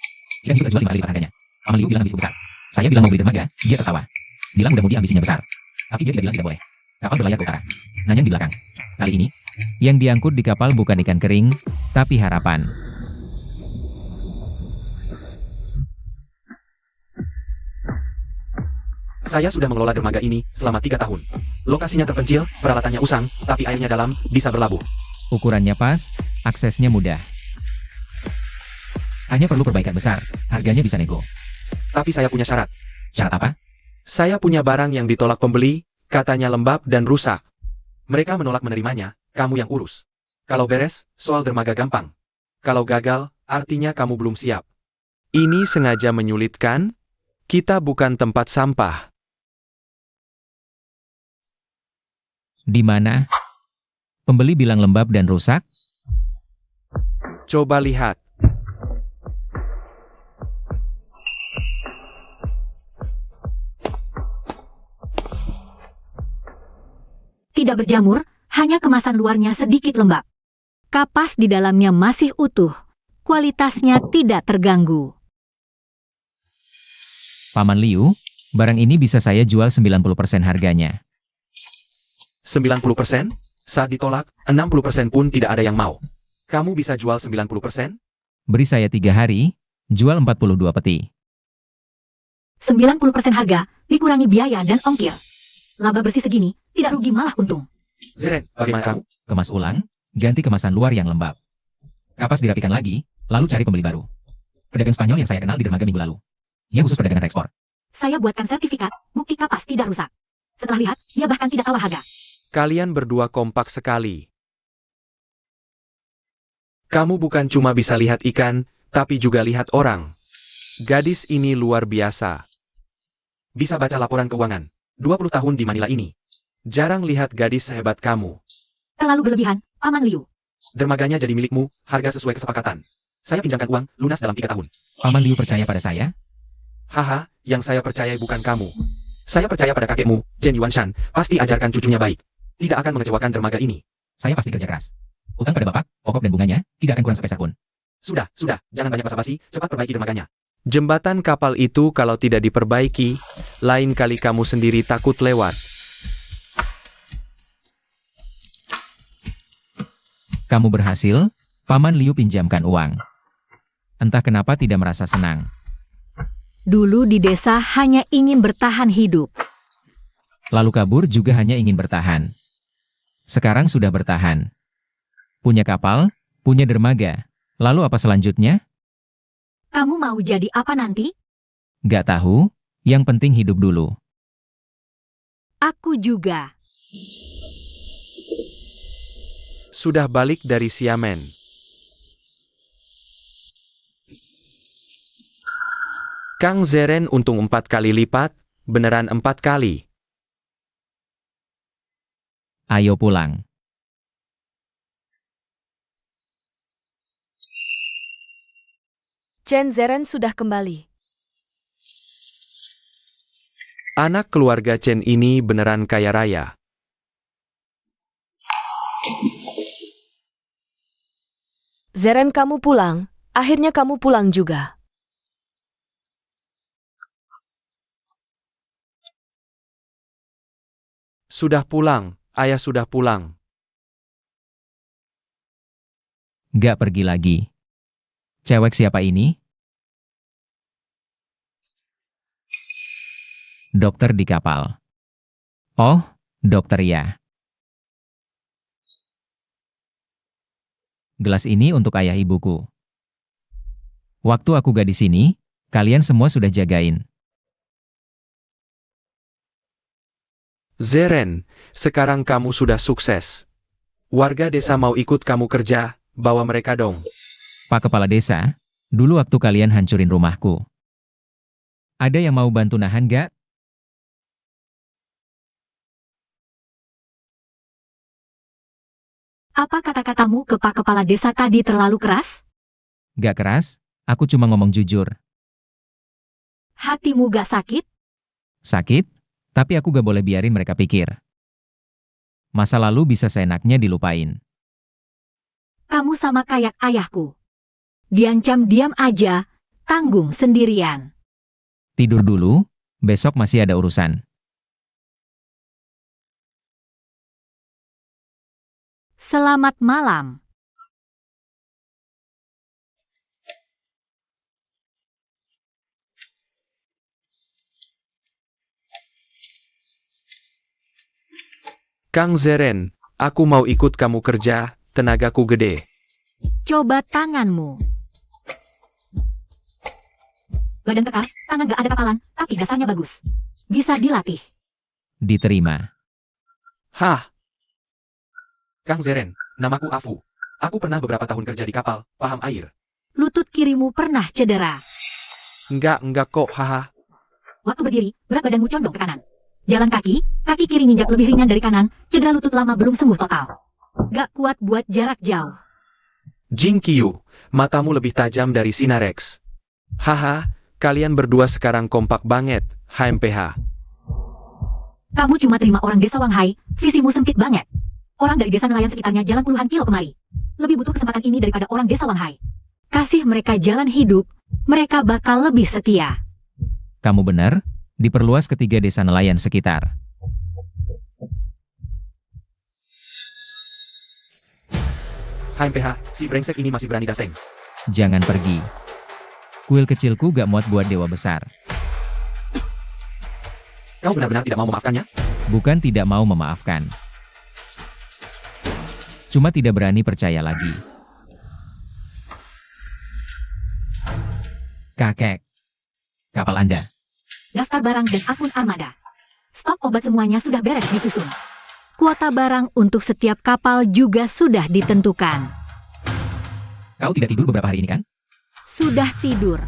Ikan itu terjual 5 kali lipat harganya. Paman Liu bilang ambisi besar. Saya bilang mau beli dermaga, dia tertawa. Bilang mudah-mudi ambisinya besar. Tapi dia tidak bilang tidak boleh. Kapal berlayar ke utara. Nanyang di belakang. Kali ini, yang diangkut di kapal bukan ikan kering, tapi harapan. Saya sudah mengelola dermaga ini selama 3 tahun. Lokasinya terpencil, peralatannya usang, tapi airnya dalam, bisa berlabuh. Ukurannya pas, aksesnya mudah. Hanya perlu perbaikan besar, harganya bisa nego. Tapi saya punya syarat. Syarat apa? Saya punya barang yang ditolak pembeli, katanya lembab dan rusak. Mereka menolak menerimanya, kamu yang urus. Kalau beres, soal dermaga gampang. Kalau gagal, artinya kamu belum siap. Ini sengaja menyulitkan? Kita bukan tempat sampah. Di mana? Pembeli bilang lembab dan rusak? Coba lihat. Tidak berjamur, hanya kemasan luarnya sedikit lembab. Kapas di dalamnya masih utuh. Kualitasnya tidak terganggu. Paman Liu, barang ini bisa saya jual 90% harganya. 90%? Saat ditolak, 60% pun tidak ada yang mau. Kamu bisa jual 90%? Beri saya 3 hari, jual 42 peti. 90% harga, dikurangi biaya dan ongkir. Laba bersih segini, tidak rugi malah untung. Zeren, bagaimana kamu? Kemas ulang, ganti kemasan luar yang lembab. Kapas dirapikan lagi, lalu cari pembeli baru. Pedagang Spanyol yang saya kenal di dermaga minggu lalu. Dia khusus perdagangan ekspor. Saya buatkan sertifikat, bukti kapas tidak rusak. Setelah lihat, dia bahkan tidak tawar harga. Kalian berdua kompak sekali. Kamu bukan cuma bisa lihat ikan, tapi juga lihat orang. Gadis ini luar biasa. Bisa baca laporan keuangan. 20 tahun di Manila ini. Jarang lihat gadis sehebat kamu. Terlalu berlebihan, Paman Liu. Dermaganya jadi milikmu, harga sesuai kesepakatan. Saya pinjamkan uang, lunas dalam 3 tahun. Paman Liu percaya pada saya? Haha, yang saya percaya bukan kamu. Saya percaya pada kakekmu, Chen Yuanshan, pasti ajarkan cucunya baik. Tidak akan mengecewakan dermaga ini. Saya pasti kerja keras. Utang pada bapak, pokok dan bunganya, tidak akan kurang sepeser pun. Sudah, jangan banyak basa-basi, cepat perbaiki dermaganya. Jembatan kapal itu kalau tidak diperbaiki, lain kali kamu sendiri takut lewat. Kamu berhasil, Paman Liu pinjamkan uang. Entah kenapa tidak merasa senang. Dulu di desa hanya ingin bertahan hidup. Lalu kabur juga hanya ingin bertahan. Sekarang sudah bertahan. Punya kapal, punya dermaga. Lalu apa selanjutnya? Kamu mau jadi apa nanti? Gak tahu, yang penting hidup dulu. Aku juga. Sudah balik dari Xiamen. Kang Zeren untung 4 kali lipat, beneran 4 kali. Ayo pulang. Chen Zeren sudah kembali. Anak keluarga Chen ini beneran kaya raya. Zeren kamu pulang, akhirnya kamu pulang juga. Sudah pulang, ayah sudah pulang. Gak pergi lagi. Cewek siapa ini? Dokter di kapal. Oh, dokter ya. Gelas ini untuk ayah ibuku. Waktu aku gak di sini, kalian semua sudah jagain. Zeren, sekarang kamu sudah sukses. Warga desa mau ikut kamu kerja, bawa mereka dong. Pak Kepala Desa, dulu waktu kalian hancurin rumahku. Ada yang mau bantu nahan gak? Apa kata-katamu ke Pak Kepala Desa tadi terlalu keras? Gak keras, aku cuma ngomong jujur. Hatimu gak sakit? Sakit, tapi aku gak boleh biarin mereka pikir. Masa lalu bisa seenaknya dilupain. Kamu sama kayak ayahku. Diancam diam aja, tanggung sendirian. Tidur dulu, besok masih ada urusan. Selamat malam. Kang Zeren, aku mau ikut kamu kerja, tenagaku gede. Coba tanganmu. Badan kekar, tangan gak ada kapalan, tapi dasarnya bagus. Bisa dilatih. Diterima. Hah? Kang Zeren, namaku Afu. Aku pernah beberapa tahun kerja di kapal, paham air. Lutut kirimu pernah cedera. Enggak kok, haha. Waktu berdiri, berat badanmu condong ke kanan. Jalan kaki, kaki kiri nginjak lebih ringan dari kanan, cedera lutut lama belum sembuh total. Gak kuat buat jarak jauh. Jing Qiu, matamu lebih tajam dari Sinarex. Haha, kalian berdua sekarang kompak banget, HMPH. Kamu cuma terima orang desa Wanghai, visimu sempit banget. Orang dari desa nelayan sekitarnya jalan puluhan kilo kemari. Lebih butuh kesempatan ini daripada orang desa Wanghai. Kasih mereka jalan hidup, mereka bakal lebih setia. Kamu benar, diperluas ke 3 desa nelayan sekitar. HMPH, si brengsek ini masih berani dateng. Jangan pergi. Kuil kecilku gak muat buat dewa besar. Kau benar-benar tidak mau memaafkannya? Bukan tidak mau memaafkan. Cuma tidak berani percaya lagi. Kakek. Kapal Anda. Daftar barang dan akun armada. Stok obat semuanya sudah beres disusun. Kuota barang untuk setiap kapal juga sudah ditentukan. Kau tidak tidur beberapa hari ini kan? Sudah tidur.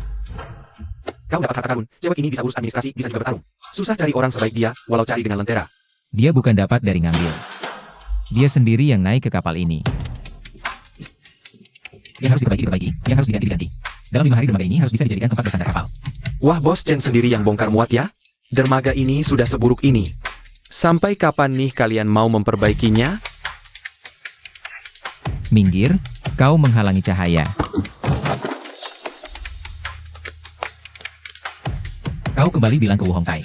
Kau dapat harta karun, cewek ini bisa urus administrasi, bisa juga bertarung. Susah cari orang sebaik dia, walau cari dengan lentera. Dia bukan dapat dari ngambil. Dia sendiri yang naik ke kapal ini. Yang harus diperbaiki, yang harus diganti. Dalam 5 hari dermaga ini harus bisa dijadikan tempat bersandar kapal. Wah, bos Chen sendiri yang bongkar muat ya? Dermaga ini sudah seburuk ini. Sampai kapan nih kalian mau memperbaikinya? Minggir, kau menghalangi cahaya. Kau kembali bilang ke Wu Hongkai.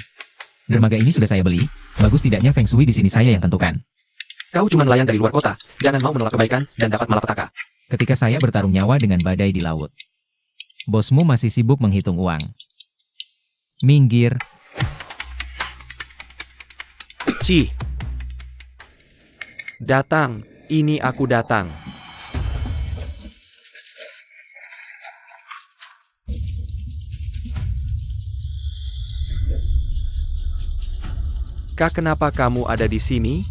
Dermaga ini sudah saya beli, bagus tidaknya Feng Shui di sini saya yang tentukan. Kau cuma nelayan dari luar kota, jangan mau menolak kebaikan dan dapat malapetaka. Ketika saya bertarung nyawa dengan badai di laut. Bosmu masih sibuk menghitung uang. Minggir. Cih. Datang, ini aku datang. Kak, kenapa kamu ada di sini?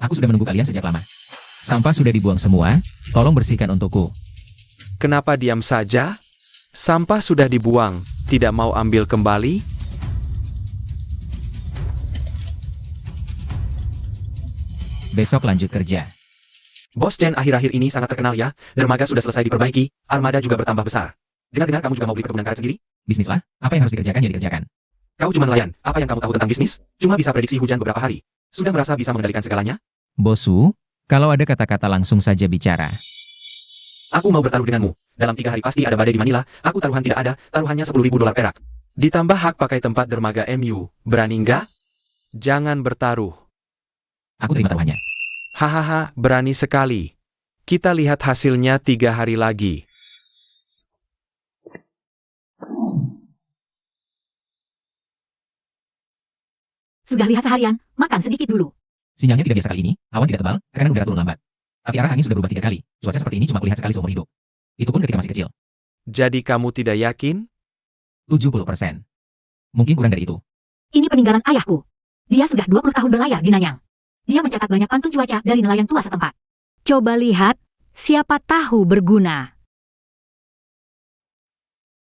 Aku sudah menunggu kalian sejak lama. Sampah sudah dibuang semua, tolong bersihkan untukku. Kenapa diam saja? Sampah sudah dibuang, tidak mau ambil kembali? Besok lanjut kerja. Bos Chen akhir-akhir ini sangat terkenal ya, dermaga sudah selesai diperbaiki, armada juga bertambah besar. Dengar-dengar kamu juga mau beli perkebunan karet sendiri? Bisnislah, apa yang harus dikerjakan ya dikerjakan. Kau cuma nelayan, apa yang kamu tahu tentang bisnis? Cuma bisa prediksi hujan beberapa hari. Sudah merasa bisa mengendalikan segalanya? Bosu, kalau ada kata-kata langsung saja bicara. Aku mau bertaruh denganmu. Dalam 3 hari pasti ada badai di Manila, aku taruhan tidak ada, taruhannya 10.000 dolar perak. Ditambah hak pakai tempat dermaga MU, berani nggak? Jangan bertaruh. Aku terima taruhannya. Hahaha, berani sekali. Kita lihat hasilnya 3 hari lagi. Sudah lihat seharian, makan sedikit dulu. Sinyalnya tidak biasa kali ini, awan tidak tebal, tekanan udara turun lambat. Tapi arah angin sudah berubah 3 kali. Cuaca seperti ini cuma kulihat sekali seumur hidup. Itu pun ketika masih kecil. Jadi kamu tidak yakin? 70%. Mungkin kurang dari itu. Ini peninggalan ayahku. Dia sudah 20 tahun berlayar di Nanyang. Dia mencatat banyak pantun cuaca dari nelayan tua setempat. Coba lihat, siapa tahu berguna.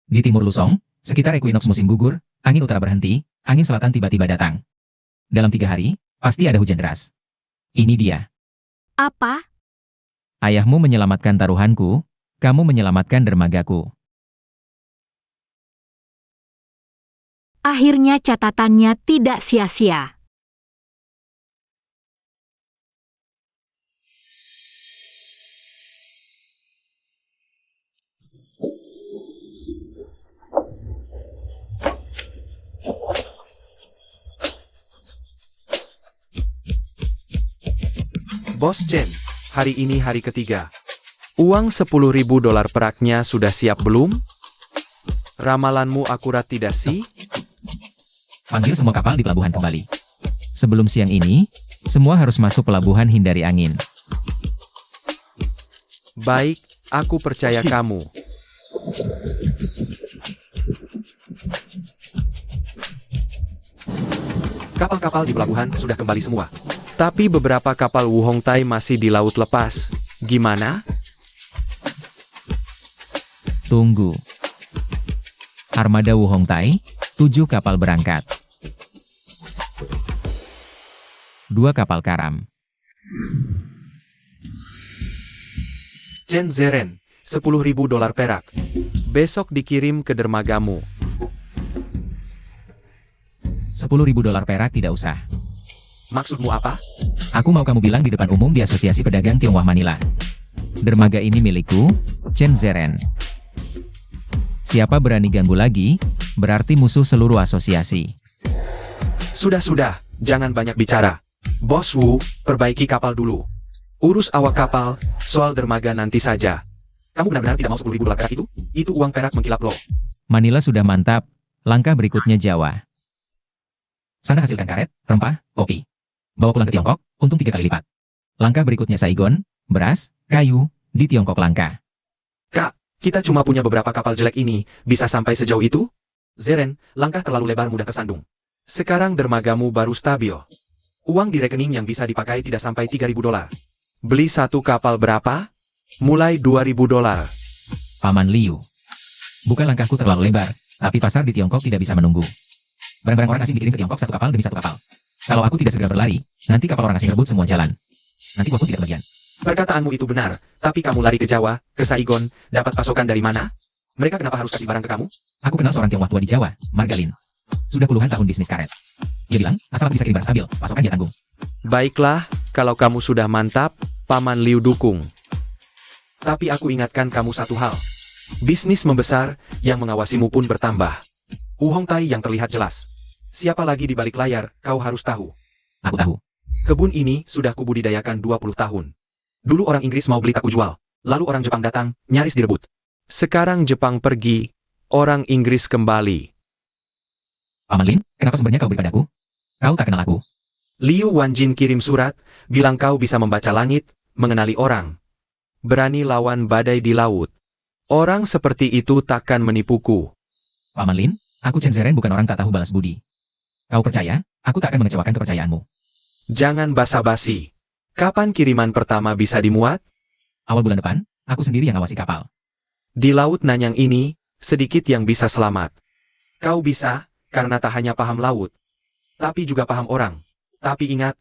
Di timur Lusong, sekitar ekuinoks musim gugur, angin utara berhenti, angin selatan tiba-tiba datang. Dalam 3 hari, pasti ada hujan deras. Ini dia. Apa? Ayahmu menyelamatkan taruhanku, kamu menyelamatkan dermagaku. Akhirnya catatannya tidak sia-sia. Bos Chen, hari ini hari ketiga. Uang 10.000 dolar peraknya sudah siap belum? Ramalanmu akurat tidak sih? Panggil semua kapal di pelabuhan kembali. Sebelum siang ini, semua harus masuk pelabuhan hindari angin. Baik, aku percaya kamu. Kapal-kapal di pelabuhan sudah kembali semua. Tapi beberapa kapal Wuhong Tai masih di laut lepas. Gimana? Tunggu. Armada Wuhong Tai, 7 kapal berangkat. 2 kapal karam. Chen Zeren, 10.000 dolar perak. Besok dikirim ke dermagamu. 10.000 dolar perak tidak usah. Maksudmu apa? Aku mau kamu bilang di depan umum di Asosiasi Pedagang Tionghoa Manila. Dermaga ini milikku, Chen Zeren. Siapa berani ganggu lagi, berarti musuh seluruh asosiasi. Sudah, jangan banyak bicara. Bos Wu, perbaiki kapal dulu. Urus awak kapal, soal dermaga nanti saja. Kamu benar-benar tidak mau 10.000 dolar perak itu? Itu uang perak mengkilap loh. Manila sudah mantap, langkah berikutnya Jawa. Sana hasilkan karet, rempah, kopi. Bawa pulang ke Tiongkok, untung 3 kali lipat. Langkah berikutnya Saigon, beras, kayu, di Tiongkok langka. Kak, kita cuma punya beberapa kapal jelek ini, bisa sampai sejauh itu? Zeren, langkah terlalu lebar mudah tersandung. Sekarang dermagamu baru stabil. Uang di rekening yang bisa dipakai tidak sampai 3.000 dolar. Beli satu kapal berapa? Mulai 2.000 dolar. Paman Liu. Bukan langkahku terlalu lebar, tapi pasar di Tiongkok tidak bisa menunggu. Barang-barang orang asing dikirim ke Tiongkok 1 kapal demi 1 kapal. Kalau aku tidak segera berlari, nanti kapal orang asing rebut semua jalan. Nanti aku tidak kebagian. Perkataanmu itu benar, tapi kamu lari ke Jawa, ke Saigon, dapat pasokan dari mana? Mereka kenapa harus kasih barang ke kamu? Aku kenal seorang Tionghoa tua di Jawa, Margalin. Sudah puluhan tahun bisnis karet. Dia bilang, asal aku bisa kirim barang stabil, pasokan dia tanggung. Baiklah, kalau kamu sudah mantap, Paman Liu dukung. Tapi aku ingatkan kamu satu hal. Bisnis membesar, yang mengawasimu pun bertambah. Wuhong Tai yang terlihat jelas. Siapa lagi di balik layar, kau harus tahu. Aku tahu. Kebun ini sudah kubudidayakan 20 tahun. Dulu orang Inggris mau beli tak kujual. Lalu orang Jepang datang, nyaris direbut. Sekarang Jepang pergi, orang Inggris kembali. Paman Lin, kenapa sumbernya kau beri padaku? Kau tak kenal aku. Liu Wanjin kirim surat, bilang kau bisa membaca langit, mengenali orang. Berani lawan badai di laut. Orang seperti itu takkan menipuku. Paman Lin, aku Chen Zeren bukan orang tak tahu balas budi. Kau percaya, aku tak akan mengecewakan kepercayaanmu. Jangan basa-basi. Kapan kiriman pertama bisa dimuat? Awal bulan depan, aku sendiri yang awasi kapal. Di laut Nanyang ini, sedikit yang bisa selamat. Kau bisa, karena tak hanya paham laut, tapi juga paham orang. Tapi ingat,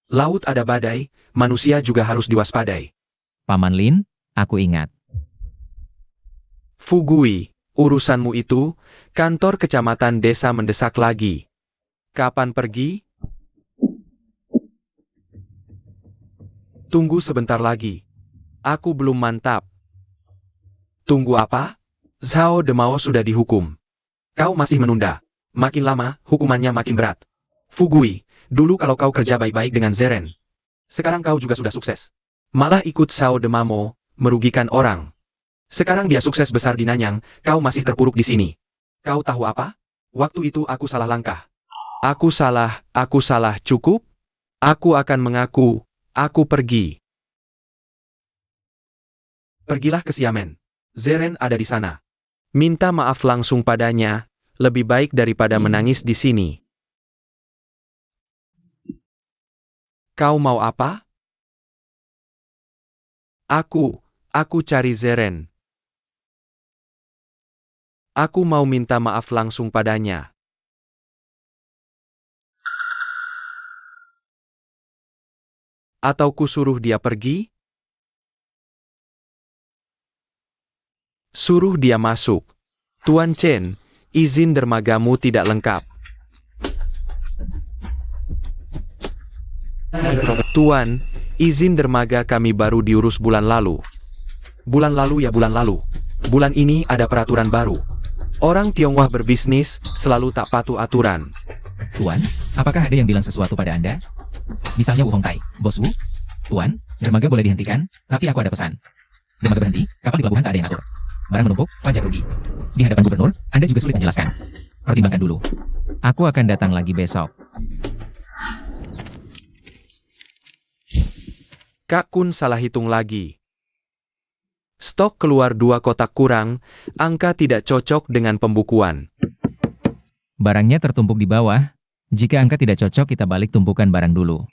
laut ada badai, manusia juga harus diwaspadai. Paman Lin, aku ingat. Fugui, urusanmu itu, kantor kecamatan desa mendesak lagi. Kapan pergi? Tunggu sebentar lagi. Aku belum mantap. Tunggu apa? Zhao Demao sudah dihukum. Kau masih menunda. Makin lama, hukumannya makin berat. Fugui, dulu kalau kau kerja baik-baik dengan Zeren. Sekarang kau juga sudah sukses. Malah ikut Zhao Demamo, merugikan orang. Sekarang dia sukses besar di Nanyang, kau masih terpuruk di sini. Kau tahu apa? Waktu itu aku salah langkah. Aku salah, cukup? Aku akan mengaku, aku pergi. Pergilah ke Xiamen. Zeren ada di sana. Minta maaf langsung padanya, lebih baik daripada menangis di sini. Kau mau apa? Aku cari Zeren. Aku mau minta maaf langsung padanya. Atau ku suruh dia pergi? Suruh dia masuk. Tuan Chen, izin dermagamu tidak lengkap. Tuan, izin dermaga kami baru diurus bulan lalu. Bulan lalu ya bulan lalu. Bulan ini ada peraturan baru. Orang Tionghoa berbisnis selalu tak patuh aturan. Tuan, apakah ada yang bilang sesuatu pada Anda? Misalnya Wu Hongtai, Bos Wu. Tuan, dermaga boleh dihentikan, tapi aku ada pesan. Dermaga berhenti, kapal di pelabuhan tak ada yang atur. Barang menumpuk, pajak rugi. Di hadapan gubernur, Anda juga sulit menjelaskan. Pertimbangkan dulu. Aku akan datang lagi besok. Kak Kun salah hitung lagi. Stok keluar 2 kotak kurang, angka tidak cocok dengan pembukuan. Barangnya tertumpuk di bawah. Jika angka tidak cocok, kita balik tumpukan barang dulu.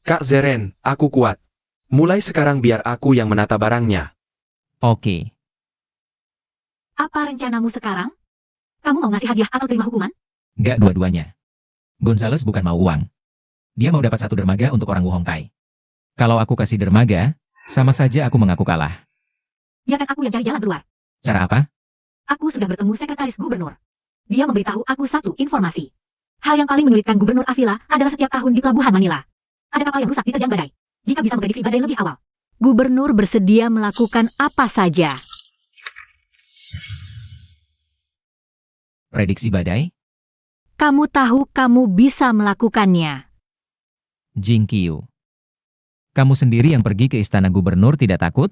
Kak Zeren, aku kuat. Mulai sekarang biar aku yang menata barangnya. Oke. Apa rencanamu sekarang? Kamu mau ngasih hadiah atau terima hukuman? Gak dua-duanya. Gonzales bukan mau uang. Dia mau dapat 1 dermaga untuk orang Wu Hongtai. Kalau aku kasih dermaga, sama saja aku mengaku kalah. Biarkan aku yang cari jalan keluar. Cara apa? Aku sudah bertemu sekretaris gubernur. Dia memberitahu aku satu informasi. Hal yang paling menyulitkan Gubernur Avila adalah setiap tahun di Pelabuhan Manila. Ada kapal yang rusak diterjang badai. Jika bisa memprediksi badai lebih awal, gubernur bersedia melakukan apa saja. Prediksi badai? Kamu tahu kamu bisa melakukannya. Jing Qiu. Kamu sendiri yang pergi ke istana gubernur tidak takut?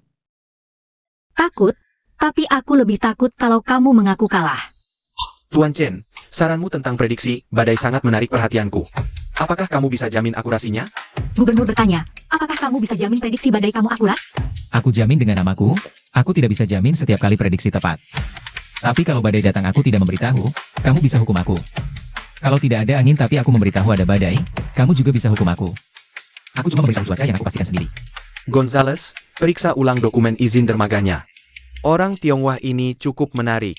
Takut? Tapi aku lebih takut kalau kamu mengaku kalah. Tuan Chen, saranmu tentang prediksi badai sangat menarik perhatianku. Apakah kamu bisa jamin akurasinya? Gubernur bertanya, apakah kamu bisa jamin prediksi badai kamu akurat? Aku jamin dengan namaku, aku tidak bisa jamin setiap kali prediksi tepat. Tapi kalau badai datang aku tidak memberitahu, kamu bisa hukum aku. Kalau tidak ada angin tapi aku memberitahu ada badai, kamu juga bisa hukum aku. Aku cuma memberitahu cuaca yang aku pastikan sendiri. Gonzales, periksa ulang dokumen izin dermaganya. Orang Tionghoa ini cukup menarik.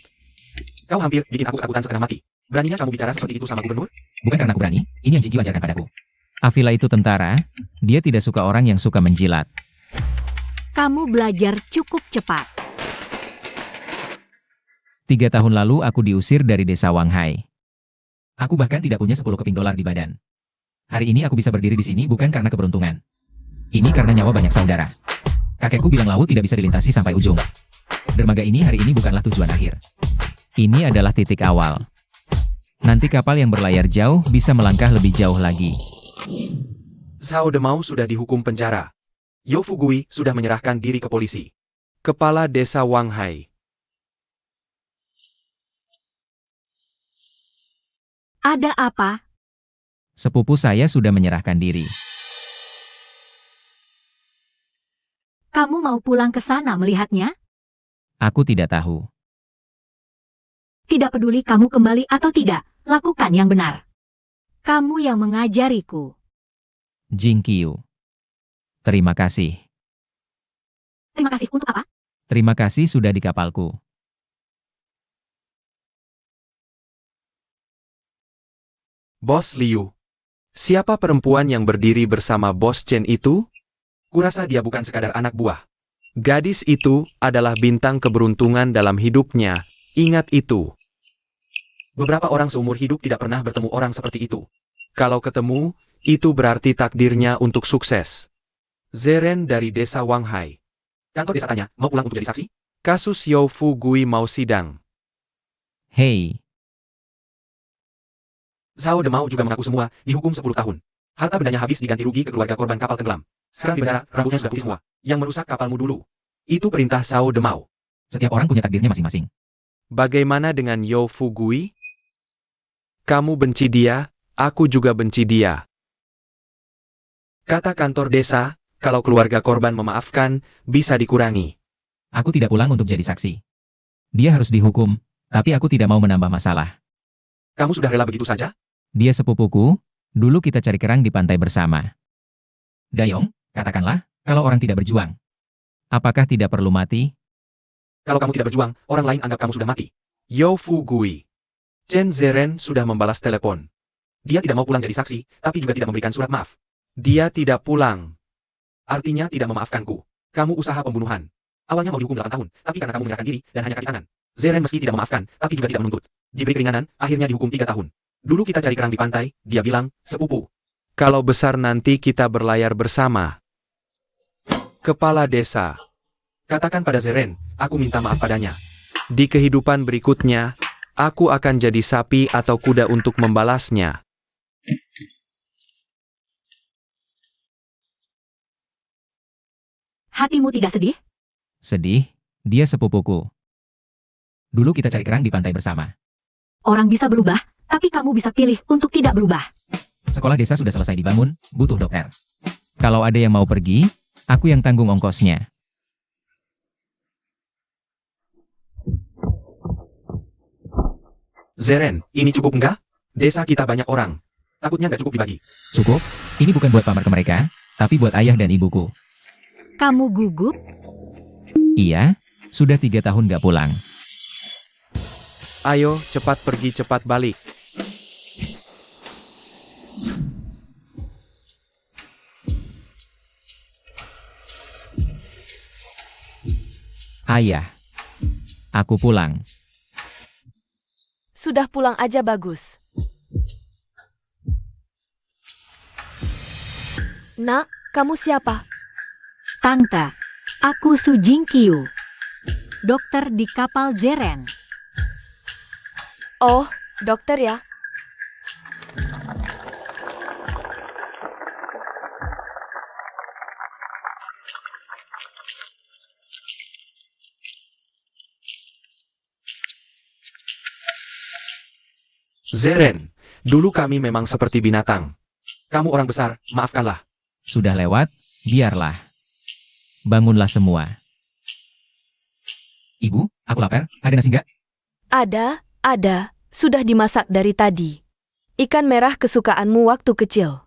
Kau hampir bikin aku ketakutan setengah mati. Beraninya kamu bicara seperti itu sama gubernur? Bukan karena aku berani, ini yang Jing Qiu ajarkan padaku. Avila itu tentara, dia tidak suka orang yang suka menjilat. Kamu belajar cukup cepat. 3 tahun lalu aku diusir dari desa Wanghai. Aku bahkan tidak punya 10 keping dolar di badan. Hari ini aku bisa berdiri di sini bukan karena keberuntungan. Ini karena nyawa banyak saudara. Kakekku bilang laut tidak bisa dilintasi sampai ujung. Dermaga ini hari ini bukanlah tujuan akhir. Ini adalah titik awal. Nanti kapal yang berlayar jauh bisa melangkah lebih jauh lagi. Zhao Demau sudah dihukum penjara. Yo Fugui sudah menyerahkan diri ke polisi. Kepala Desa Wanghai. Ada apa? Sepupu saya sudah menyerahkan diri. Kamu mau pulang ke sana melihatnya? Aku tidak tahu. Tidak peduli kamu kembali atau tidak, lakukan yang benar. Kamu yang mengajariku. Jing Qiu. Terima kasih. Terima kasih untuk apa? Terima kasih sudah di kapalku. Bos Liu. Siapa perempuan yang berdiri bersama Bos Chen itu? Kurasa dia bukan sekadar anak buah. Gadis itu adalah bintang keberuntungan dalam hidupnya. Ingat itu. Beberapa orang seumur hidup tidak pernah bertemu orang seperti itu. Kalau ketemu, itu berarti takdirnya untuk sukses. Zeren dari Desa Wanghai. Kantor desa tanya, mau pulang untuk jadi saksi? Kasus Yo Fugui mau sidang. Hei, Zhao Demau juga mengaku semua, dihukum 10 tahun. Harta bendanya habis diganti rugi ke keluarga korban kapal tenggelam. Sekarang di penjara, rambutnya sudah putih semua. Yang merusak kapalmu dulu. Itu perintah Zhao Demau. setiap orang punya takdirnya masing-masing. Bagaimana dengan Yo Fugui? Kamu benci dia, aku juga benci dia. Kata kantor desa, kalau keluarga korban memaafkan, bisa dikurangi. Aku tidak pulang untuk jadi saksi. Dia harus dihukum, tapi aku tidak mau menambah masalah. Kamu sudah rela begitu saja? Dia sepupuku, dulu kita cari kerang di pantai bersama. Dayong, katakanlah, kalau orang tidak berjuang. Apakah tidak perlu mati? Kalau kamu tidak berjuang, orang lain anggap kamu sudah mati. Yo Fugui. Chen Zeren sudah membalas telepon. Dia tidak mau pulang jadi saksi, tapi juga tidak memberikan surat maaf. Dia tidak pulang. Artinya tidak memaafkanku. Kamu usaha pembunuhan. Awalnya mau dihukum 8 tahun, tapi karena kamu menyerahkan diri dan hanya kaki tangan. Zeren meski tidak memaafkan, tapi juga tidak menuntut. Diberi keringanan, akhirnya dihukum 3 tahun. Dulu kita cari kerang di pantai, dia bilang, sepupu. Kalau besar nanti kita berlayar bersama. Kepala desa. Katakan pada Zeren, aku minta maaf padanya. Di kehidupan berikutnya, aku akan jadi sapi atau kuda untuk membalasnya. Hatimu tidak sedih? Sedih, dia sepupuku. Dulu kita cari kerang di pantai bersama. Orang bisa berubah, tapi kamu bisa pilih untuk tidak berubah. Sekolah desa sudah selesai dibangun, butuh dokter. Kalau ada yang mau pergi, aku yang tanggung ongkosnya. Zeren, ini cukup enggak? Desa kita banyak orang. Takutnya nggak cukup dibagi. Cukup? Ini bukan buat pamer ke mereka, tapi buat ayah dan ibuku. Kamu gugup? Iya, sudah 3 tahun gak pulang. Ayo, cepat pergi cepat balik. Ayah, aku pulang. Sudah pulang aja bagus. Nak, kamu siapa? Tante, aku Su Jingqiu, dokter di kapal Zeren. Oh, dokter ya. Zeren, dulu kami memang seperti binatang. Kamu orang besar, maafkanlah. Sudah lewat, biarlah. Bangunlah semua. Ibu, aku lapar. Ada nasi nggak? Ada. Sudah dimasak dari tadi. Ikan merah kesukaanmu waktu kecil.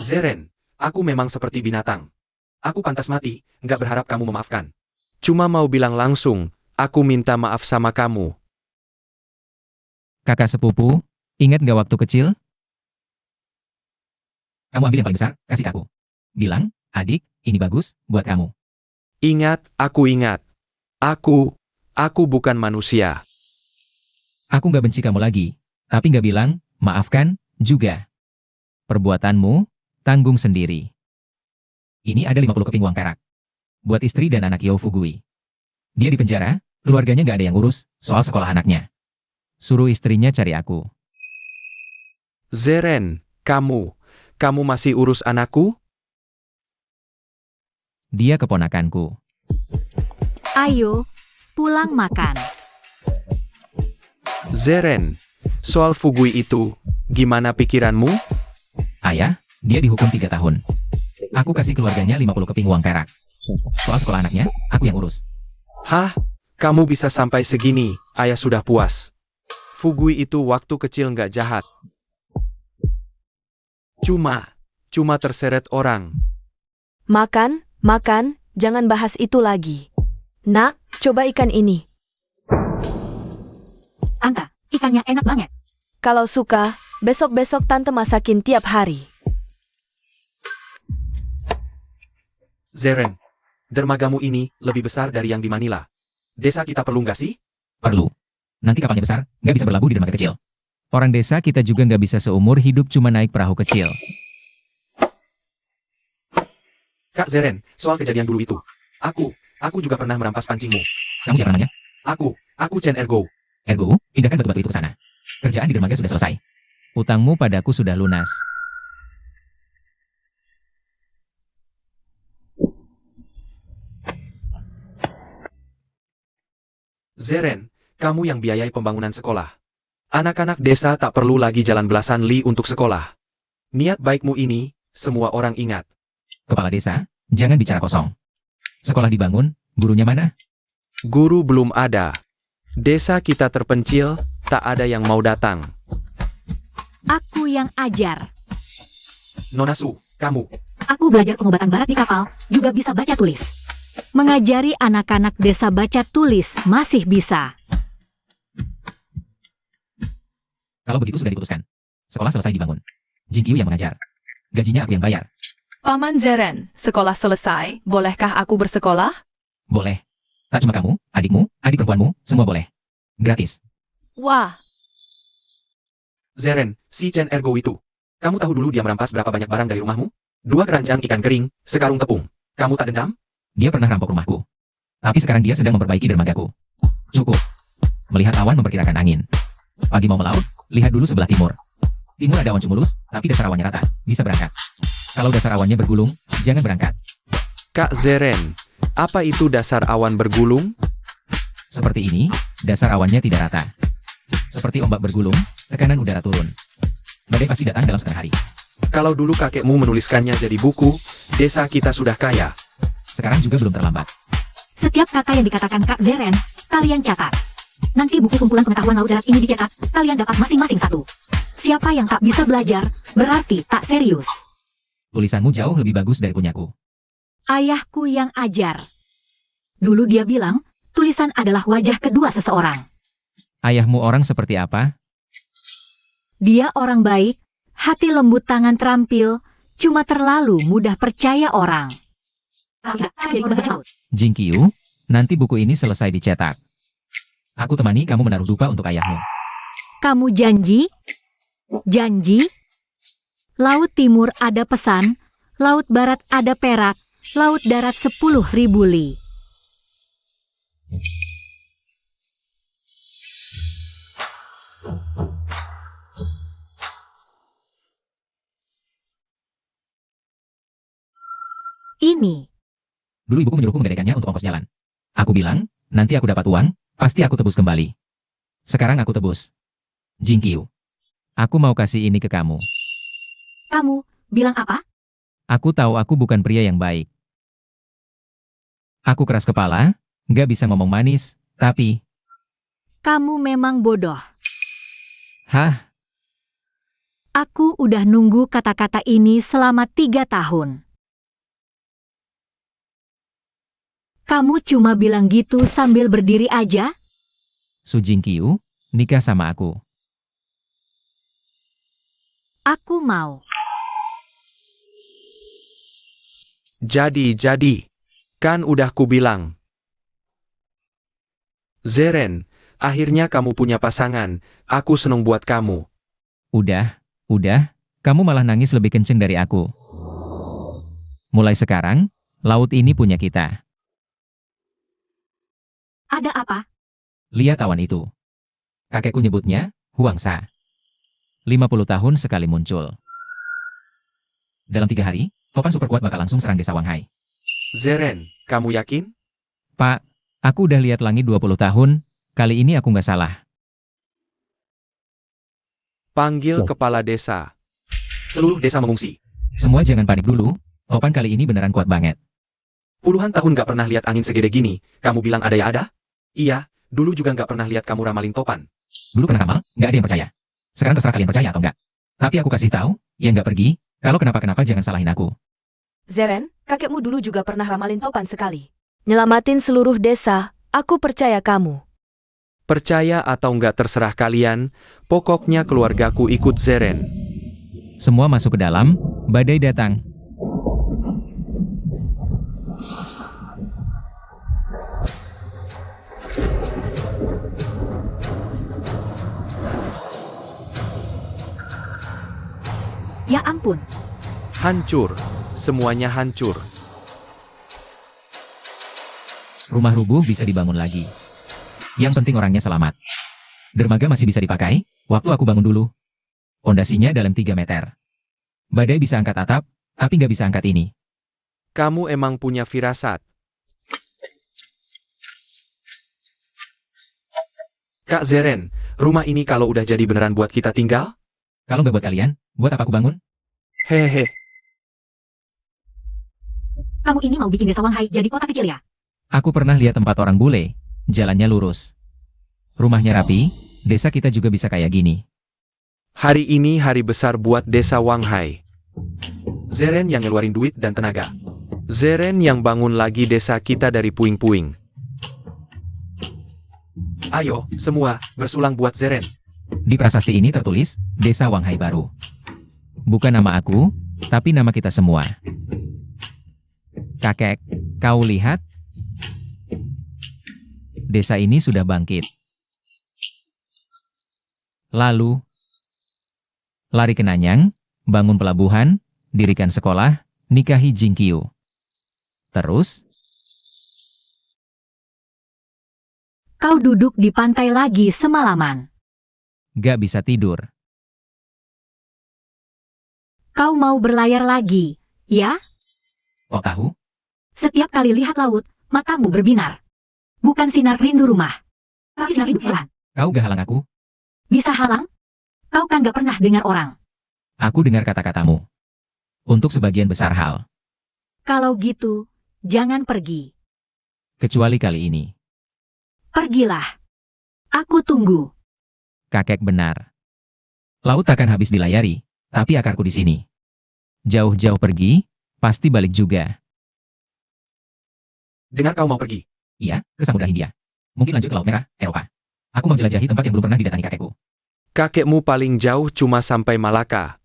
Zeren, aku memang seperti binatang. Aku pantas mati, nggak berharap kamu memaafkan. Cuma mau bilang langsung, aku minta maaf sama kamu. Kakak sepupu, ingat nggak waktu kecil? Kamu ambil yang paling besar, kasih ke aku. Bilang, adik, ini bagus, buat kamu. Ingat, aku ingat. Aku bukan manusia. Aku nggak benci kamu lagi, tapi nggak bilang, maafkan, juga. Perbuatanmu, tanggung sendiri. Ini ada 50 keping uang perak. Buat istri dan anak Yo Fugui. Dia di penjara, keluarganya nggak ada yang urus, soal sekolah anaknya. Suruh istrinya cari aku. Zeren, kamu masih urus anakku? Dia keponakanku. Ayo, pulang makan. Zeren, soal Fugui itu, gimana pikiranmu? Ayah, dia dihukum 3 tahun. Aku kasih keluarganya 50 keping uang perak. Soal sekolah anaknya, aku yang urus. Hah? Kamu bisa sampai segini, ayah sudah puas. Fugui itu waktu kecil nggak jahat. Cuma terseret orang. Makan, jangan bahas itu lagi. Nak, coba ikan ini. Anta, ikannya enak banget. Kalau suka, besok-besok tante masakin tiap hari. Zeren, dermagamu ini lebih besar dari yang di Manila. Desa kita perlu nggak sih? Perlu. Nanti kapalnya besar, nggak bisa berlabuh di dermaga kecil. Orang desa kita juga nggak bisa seumur hidup cuma naik perahu kecil. Kak Zeren, soal kejadian dulu itu. Aku juga pernah merampas pancingmu. Kamu siapa namanya? Aku Chen Ergo. Ergo, pindahkan batu-batu itu ke sana. Kerjaan di dermaga sudah selesai. Utangmu padaku sudah lunas. Zeren, kamu yang biayai pembangunan sekolah. Anak-anak desa tak perlu lagi jalan belasan li untuk sekolah. Niat baikmu ini, semua orang ingat. Kepala desa, jangan bicara kosong. Sekolah dibangun, gurunya mana? Guru belum ada. Desa kita terpencil, tak ada yang mau datang. Aku yang ajar. Nona Su, kamu. Aku belajar pengobatan barat di kapal, juga bisa baca tulis. Mengajari anak-anak desa baca tulis masih bisa. Kalau begitu sudah diputuskan. Sekolah selesai dibangun. Jingkiu yang mengajar. Gajinya aku yang bayar. Paman Zeren, sekolah selesai, bolehkah aku bersekolah? Boleh. Tak cuma kamu, adikmu, adik perempuanmu, semua boleh. Gratis. Wah, Zeren, si Chen Ergo itu. Kamu tahu dulu dia merampas berapa banyak barang dari rumahmu? 2 keranjang ikan kering, sekarung tepung. Kamu tak dendam? Dia pernah rampok rumahku. Tapi sekarang dia sedang memperbaiki dermagaku. Cukup. Melihat awan memperkirakan angin. Pagi mau melaut, lihat dulu sebelah timur. Timur ada awan cumulus, tapi dasar awannya rata, bisa berangkat. Kalau dasar awannya bergulung, jangan berangkat. Kak Zeren, apa itu dasar awan bergulung? Seperti ini, dasar awannya tidak rata. Seperti ombak bergulung, tekanan udara turun. Badai pasti datang dalam setengah hari. Kalau dulu kakekmu menuliskannya jadi buku, desa kita sudah kaya. Sekarang juga belum terlambat. Setiap kata yang dikatakan Kak Zeren, kalian catat. Nanti buku kumpulan pengetahuan laut darat ini dicetak, kalian dapat masing-masing 1. Siapa yang tak bisa belajar, berarti tak serius. Tulisanmu jauh lebih bagus dari punyaku. Ayahku yang ajar. Dulu dia bilang, tulisan adalah wajah kedua seseorang. Ayahmu orang seperti apa? Dia orang baik, hati lembut, tangan terampil, cuma terlalu mudah percaya orang. Jingkiu, nanti buku ini selesai dicetak. Aku temani kamu menaruh dupa untuk ayahmu. Kamu janji? Janji? Laut Timur ada pesan, Laut Barat ada perak, Laut Darat 10.000 li. Ini. Dulu ibuku menyuruhku menggadaikannya untuk ongkos jalan. Aku bilang, nanti aku dapat uang, pasti aku tebus kembali. Sekarang aku tebus. Jingkiu, aku mau kasih ini ke kamu. Kamu bilang apa? Aku tahu aku bukan pria yang baik. Aku keras kepala, nggak bisa ngomong manis, tapi... Kamu memang bodoh. Hah? Aku udah nunggu kata-kata ini selama 3 tahun. Kamu cuma bilang gitu sambil berdiri aja? Su Jingkiu, nikah sama aku. Aku mau. Jadi, kan udah kubilang. Zeren, akhirnya kamu punya pasangan, aku seneng buat kamu. Udah, kamu malah nangis lebih kenceng dari aku. Mulai sekarang, laut ini punya kita. Ada apa? Lihat awan itu. Kakekku nyebutnya, Huangsa. 50 tahun sekali muncul. Dalam 3 hari, topan super kuat bakal langsung serang desa Wanghai. Zeren, kamu yakin? Pak, aku udah lihat langit 20 tahun, kali ini aku nggak salah. Panggil kepala desa. Seluruh desa mengungsi. Semua jangan panik dulu, topan kali ini beneran kuat banget. Puluhan tahun gak pernah lihat angin segede gini, kamu bilang ada ya ada? Iya, dulu juga gak pernah lihat kamu ramalin topan. Dulu pernah ramal, nggak ada yang percaya. Sekarang terserah kalian percaya atau enggak. Tapi aku kasih tahu, yang nggak pergi, kalau kenapa-kenapa jangan salahin aku. Zeren, kakekmu dulu juga pernah ramalin topan sekali. Nyelamatin seluruh desa, aku percaya kamu. Percaya atau nggak terserah kalian, pokoknya keluargaku ikut Zeren. Semua masuk ke dalam, badai datang. Ya ampun. Hancur, semuanya hancur. Rumah rubuh bisa dibangun lagi. Yang penting orangnya selamat. Dermaga masih bisa dipakai, waktu aku bangun dulu. Pondasinya dalam 3 meter. Badai bisa angkat atap, tapi nggak bisa angkat ini. Kamu emang punya firasat. Kak Zeren, rumah ini kalau udah jadi beneran buat kita tinggal? Kalau nggak buat kalian, buat apa aku bangun? Hehe. Kamu ini mau bikin desa Wanghai jadi kota kecil ya? Aku pernah lihat tempat orang bule, jalannya lurus. Rumahnya rapi, desa kita juga bisa kayak gini. Hari ini hari besar buat desa Wanghai. Zeren yang ngeluarin duit dan tenaga. Zeren yang bangun lagi desa kita dari puing-puing. Ayo, semua, bersulang buat Zeren. Di prasasti ini tertulis, Desa Wanghai Baru. Bukan nama aku, tapi nama kita semua. Kakek, kau lihat? Desa ini sudah bangkit. Lalu, lari ke Nanyang, bangun pelabuhan, dirikan sekolah, nikahi Jingqiu. Terus, Kau duduk di pantai lagi semalaman. gak bisa tidur. Kau mau berlayar lagi, ya? Kau tahu? Setiap kali lihat laut, matamu berbinar. Bukan sinar rindu rumah, tapi sinar rindu hewan. Kau gak halang aku? Bisa halang? Kau kan gak pernah dengar orang. Aku dengar kata-katamu. Untuk sebagian besar hal. Kalau gitu, jangan pergi. Kecuali kali ini. Pergilah. Aku tunggu. Kakek benar. Laut takkan habis dilayari, tapi akarku di sini. Jauh-jauh pergi, pasti balik juga. Dengar kau mau pergi. Iya, ke Samudra Hindia. Mungkin lanjut ke Laut Merah, Eropa. Aku mau jelajahi tempat yang belum pernah didatangi kakekku. Kakekmu paling jauh cuma sampai Malaka.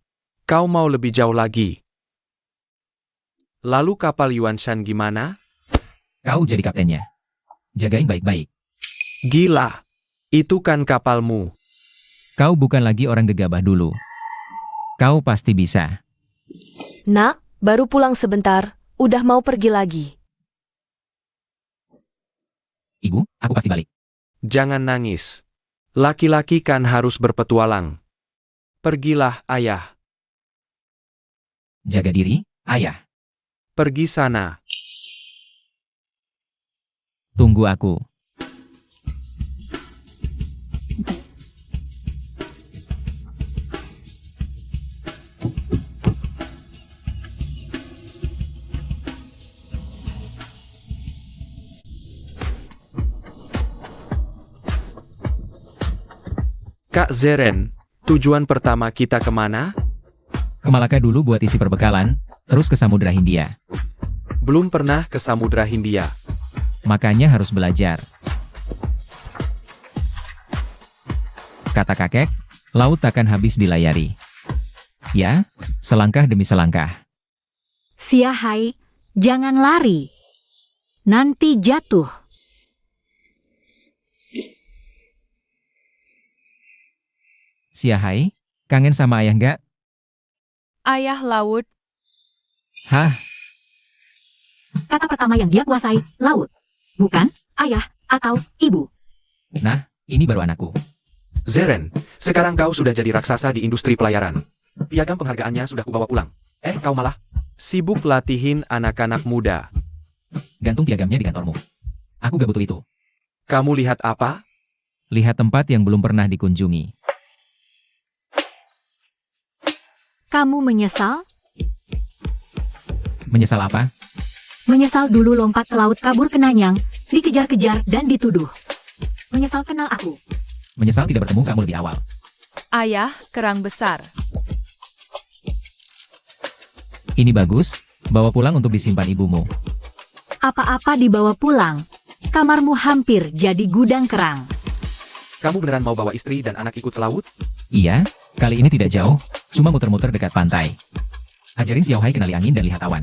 Kau mau lebih jauh lagi. Lalu kapal Yuanshan gimana? Kau jadi kaptennya. Jagain baik-baik. Gila. Itu kan kapalmu. Kau bukan lagi orang gegabah dulu. Kau pasti bisa. Nak, baru pulang sebentar, udah mau pergi lagi. Ibu, aku pasti balik. Jangan nangis. Laki-laki kan harus berpetualang. Pergilah, ayah. Jaga diri, ayah. Pergi sana. Tunggu aku. Kak Zeren, tujuan pertama kita kemana? Ke Malaka dulu buat isi perbekalan, terus ke Samudra Hindia. Belum pernah ke Samudra Hindia. Makanya harus belajar. Kata kakek, laut takkan habis dilayari. Ya, selangkah demi selangkah. Siahai, jangan lari. Nanti jatuh. Siahai, kangen sama ayah nggak? Ayah laut, Hah, Kata pertama yang dia kuasai, laut. Bukan ayah atau ibu. nah, ini baru anakku. Zeren, sekarang kau sudah jadi raksasa di industri pelayaran. Piagam penghargaannya sudah kubawa pulang. Kau malah sibuk latihin anak-anak muda. Gantung piagamnya di kantormu. Aku gak butuh itu. Kamu lihat apa? Lihat tempat yang belum pernah dikunjungi. Kamu menyesal? Menyesal apa? Menyesal dulu lompat ke laut kabur ke Nanyang, dikejar-kejar dan dituduh. Menyesal kenal aku. Menyesal tidak bertemu kamu lebih awal. ayah kerang besar. Ini bagus, bawa pulang untuk disimpan ibumu. Apa-apa dibawa pulang. Kamarmu hampir jadi gudang kerang. Kamu beneran mau bawa istri dan anak ikut ke laut? Iya, kali ini tidak jauh, cuma muter-muter dekat pantai. Ajarin Xiaohai kenali angin dan lihat awan.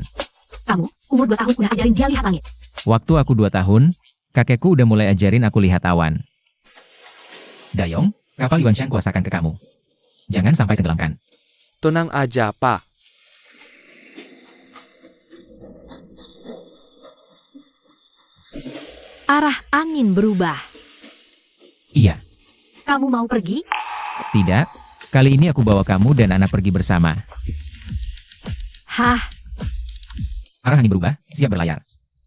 Kamu, umur 2 tahun udah ajarin dia lihat langit. Waktu aku 2 tahun, kakekku udah mulai ajarin aku lihat awan. Dayong, kapal Yuanshan kuasakan ke kamu. Jangan sampai tenggelamkan. Tenang aja, Pak. Arah angin berubah. Iya, Kamu mau pergi? tidak. Kali ini aku bawa kamu dan anak pergi bersama. Hah, Arah angin berubah, siap berlayar.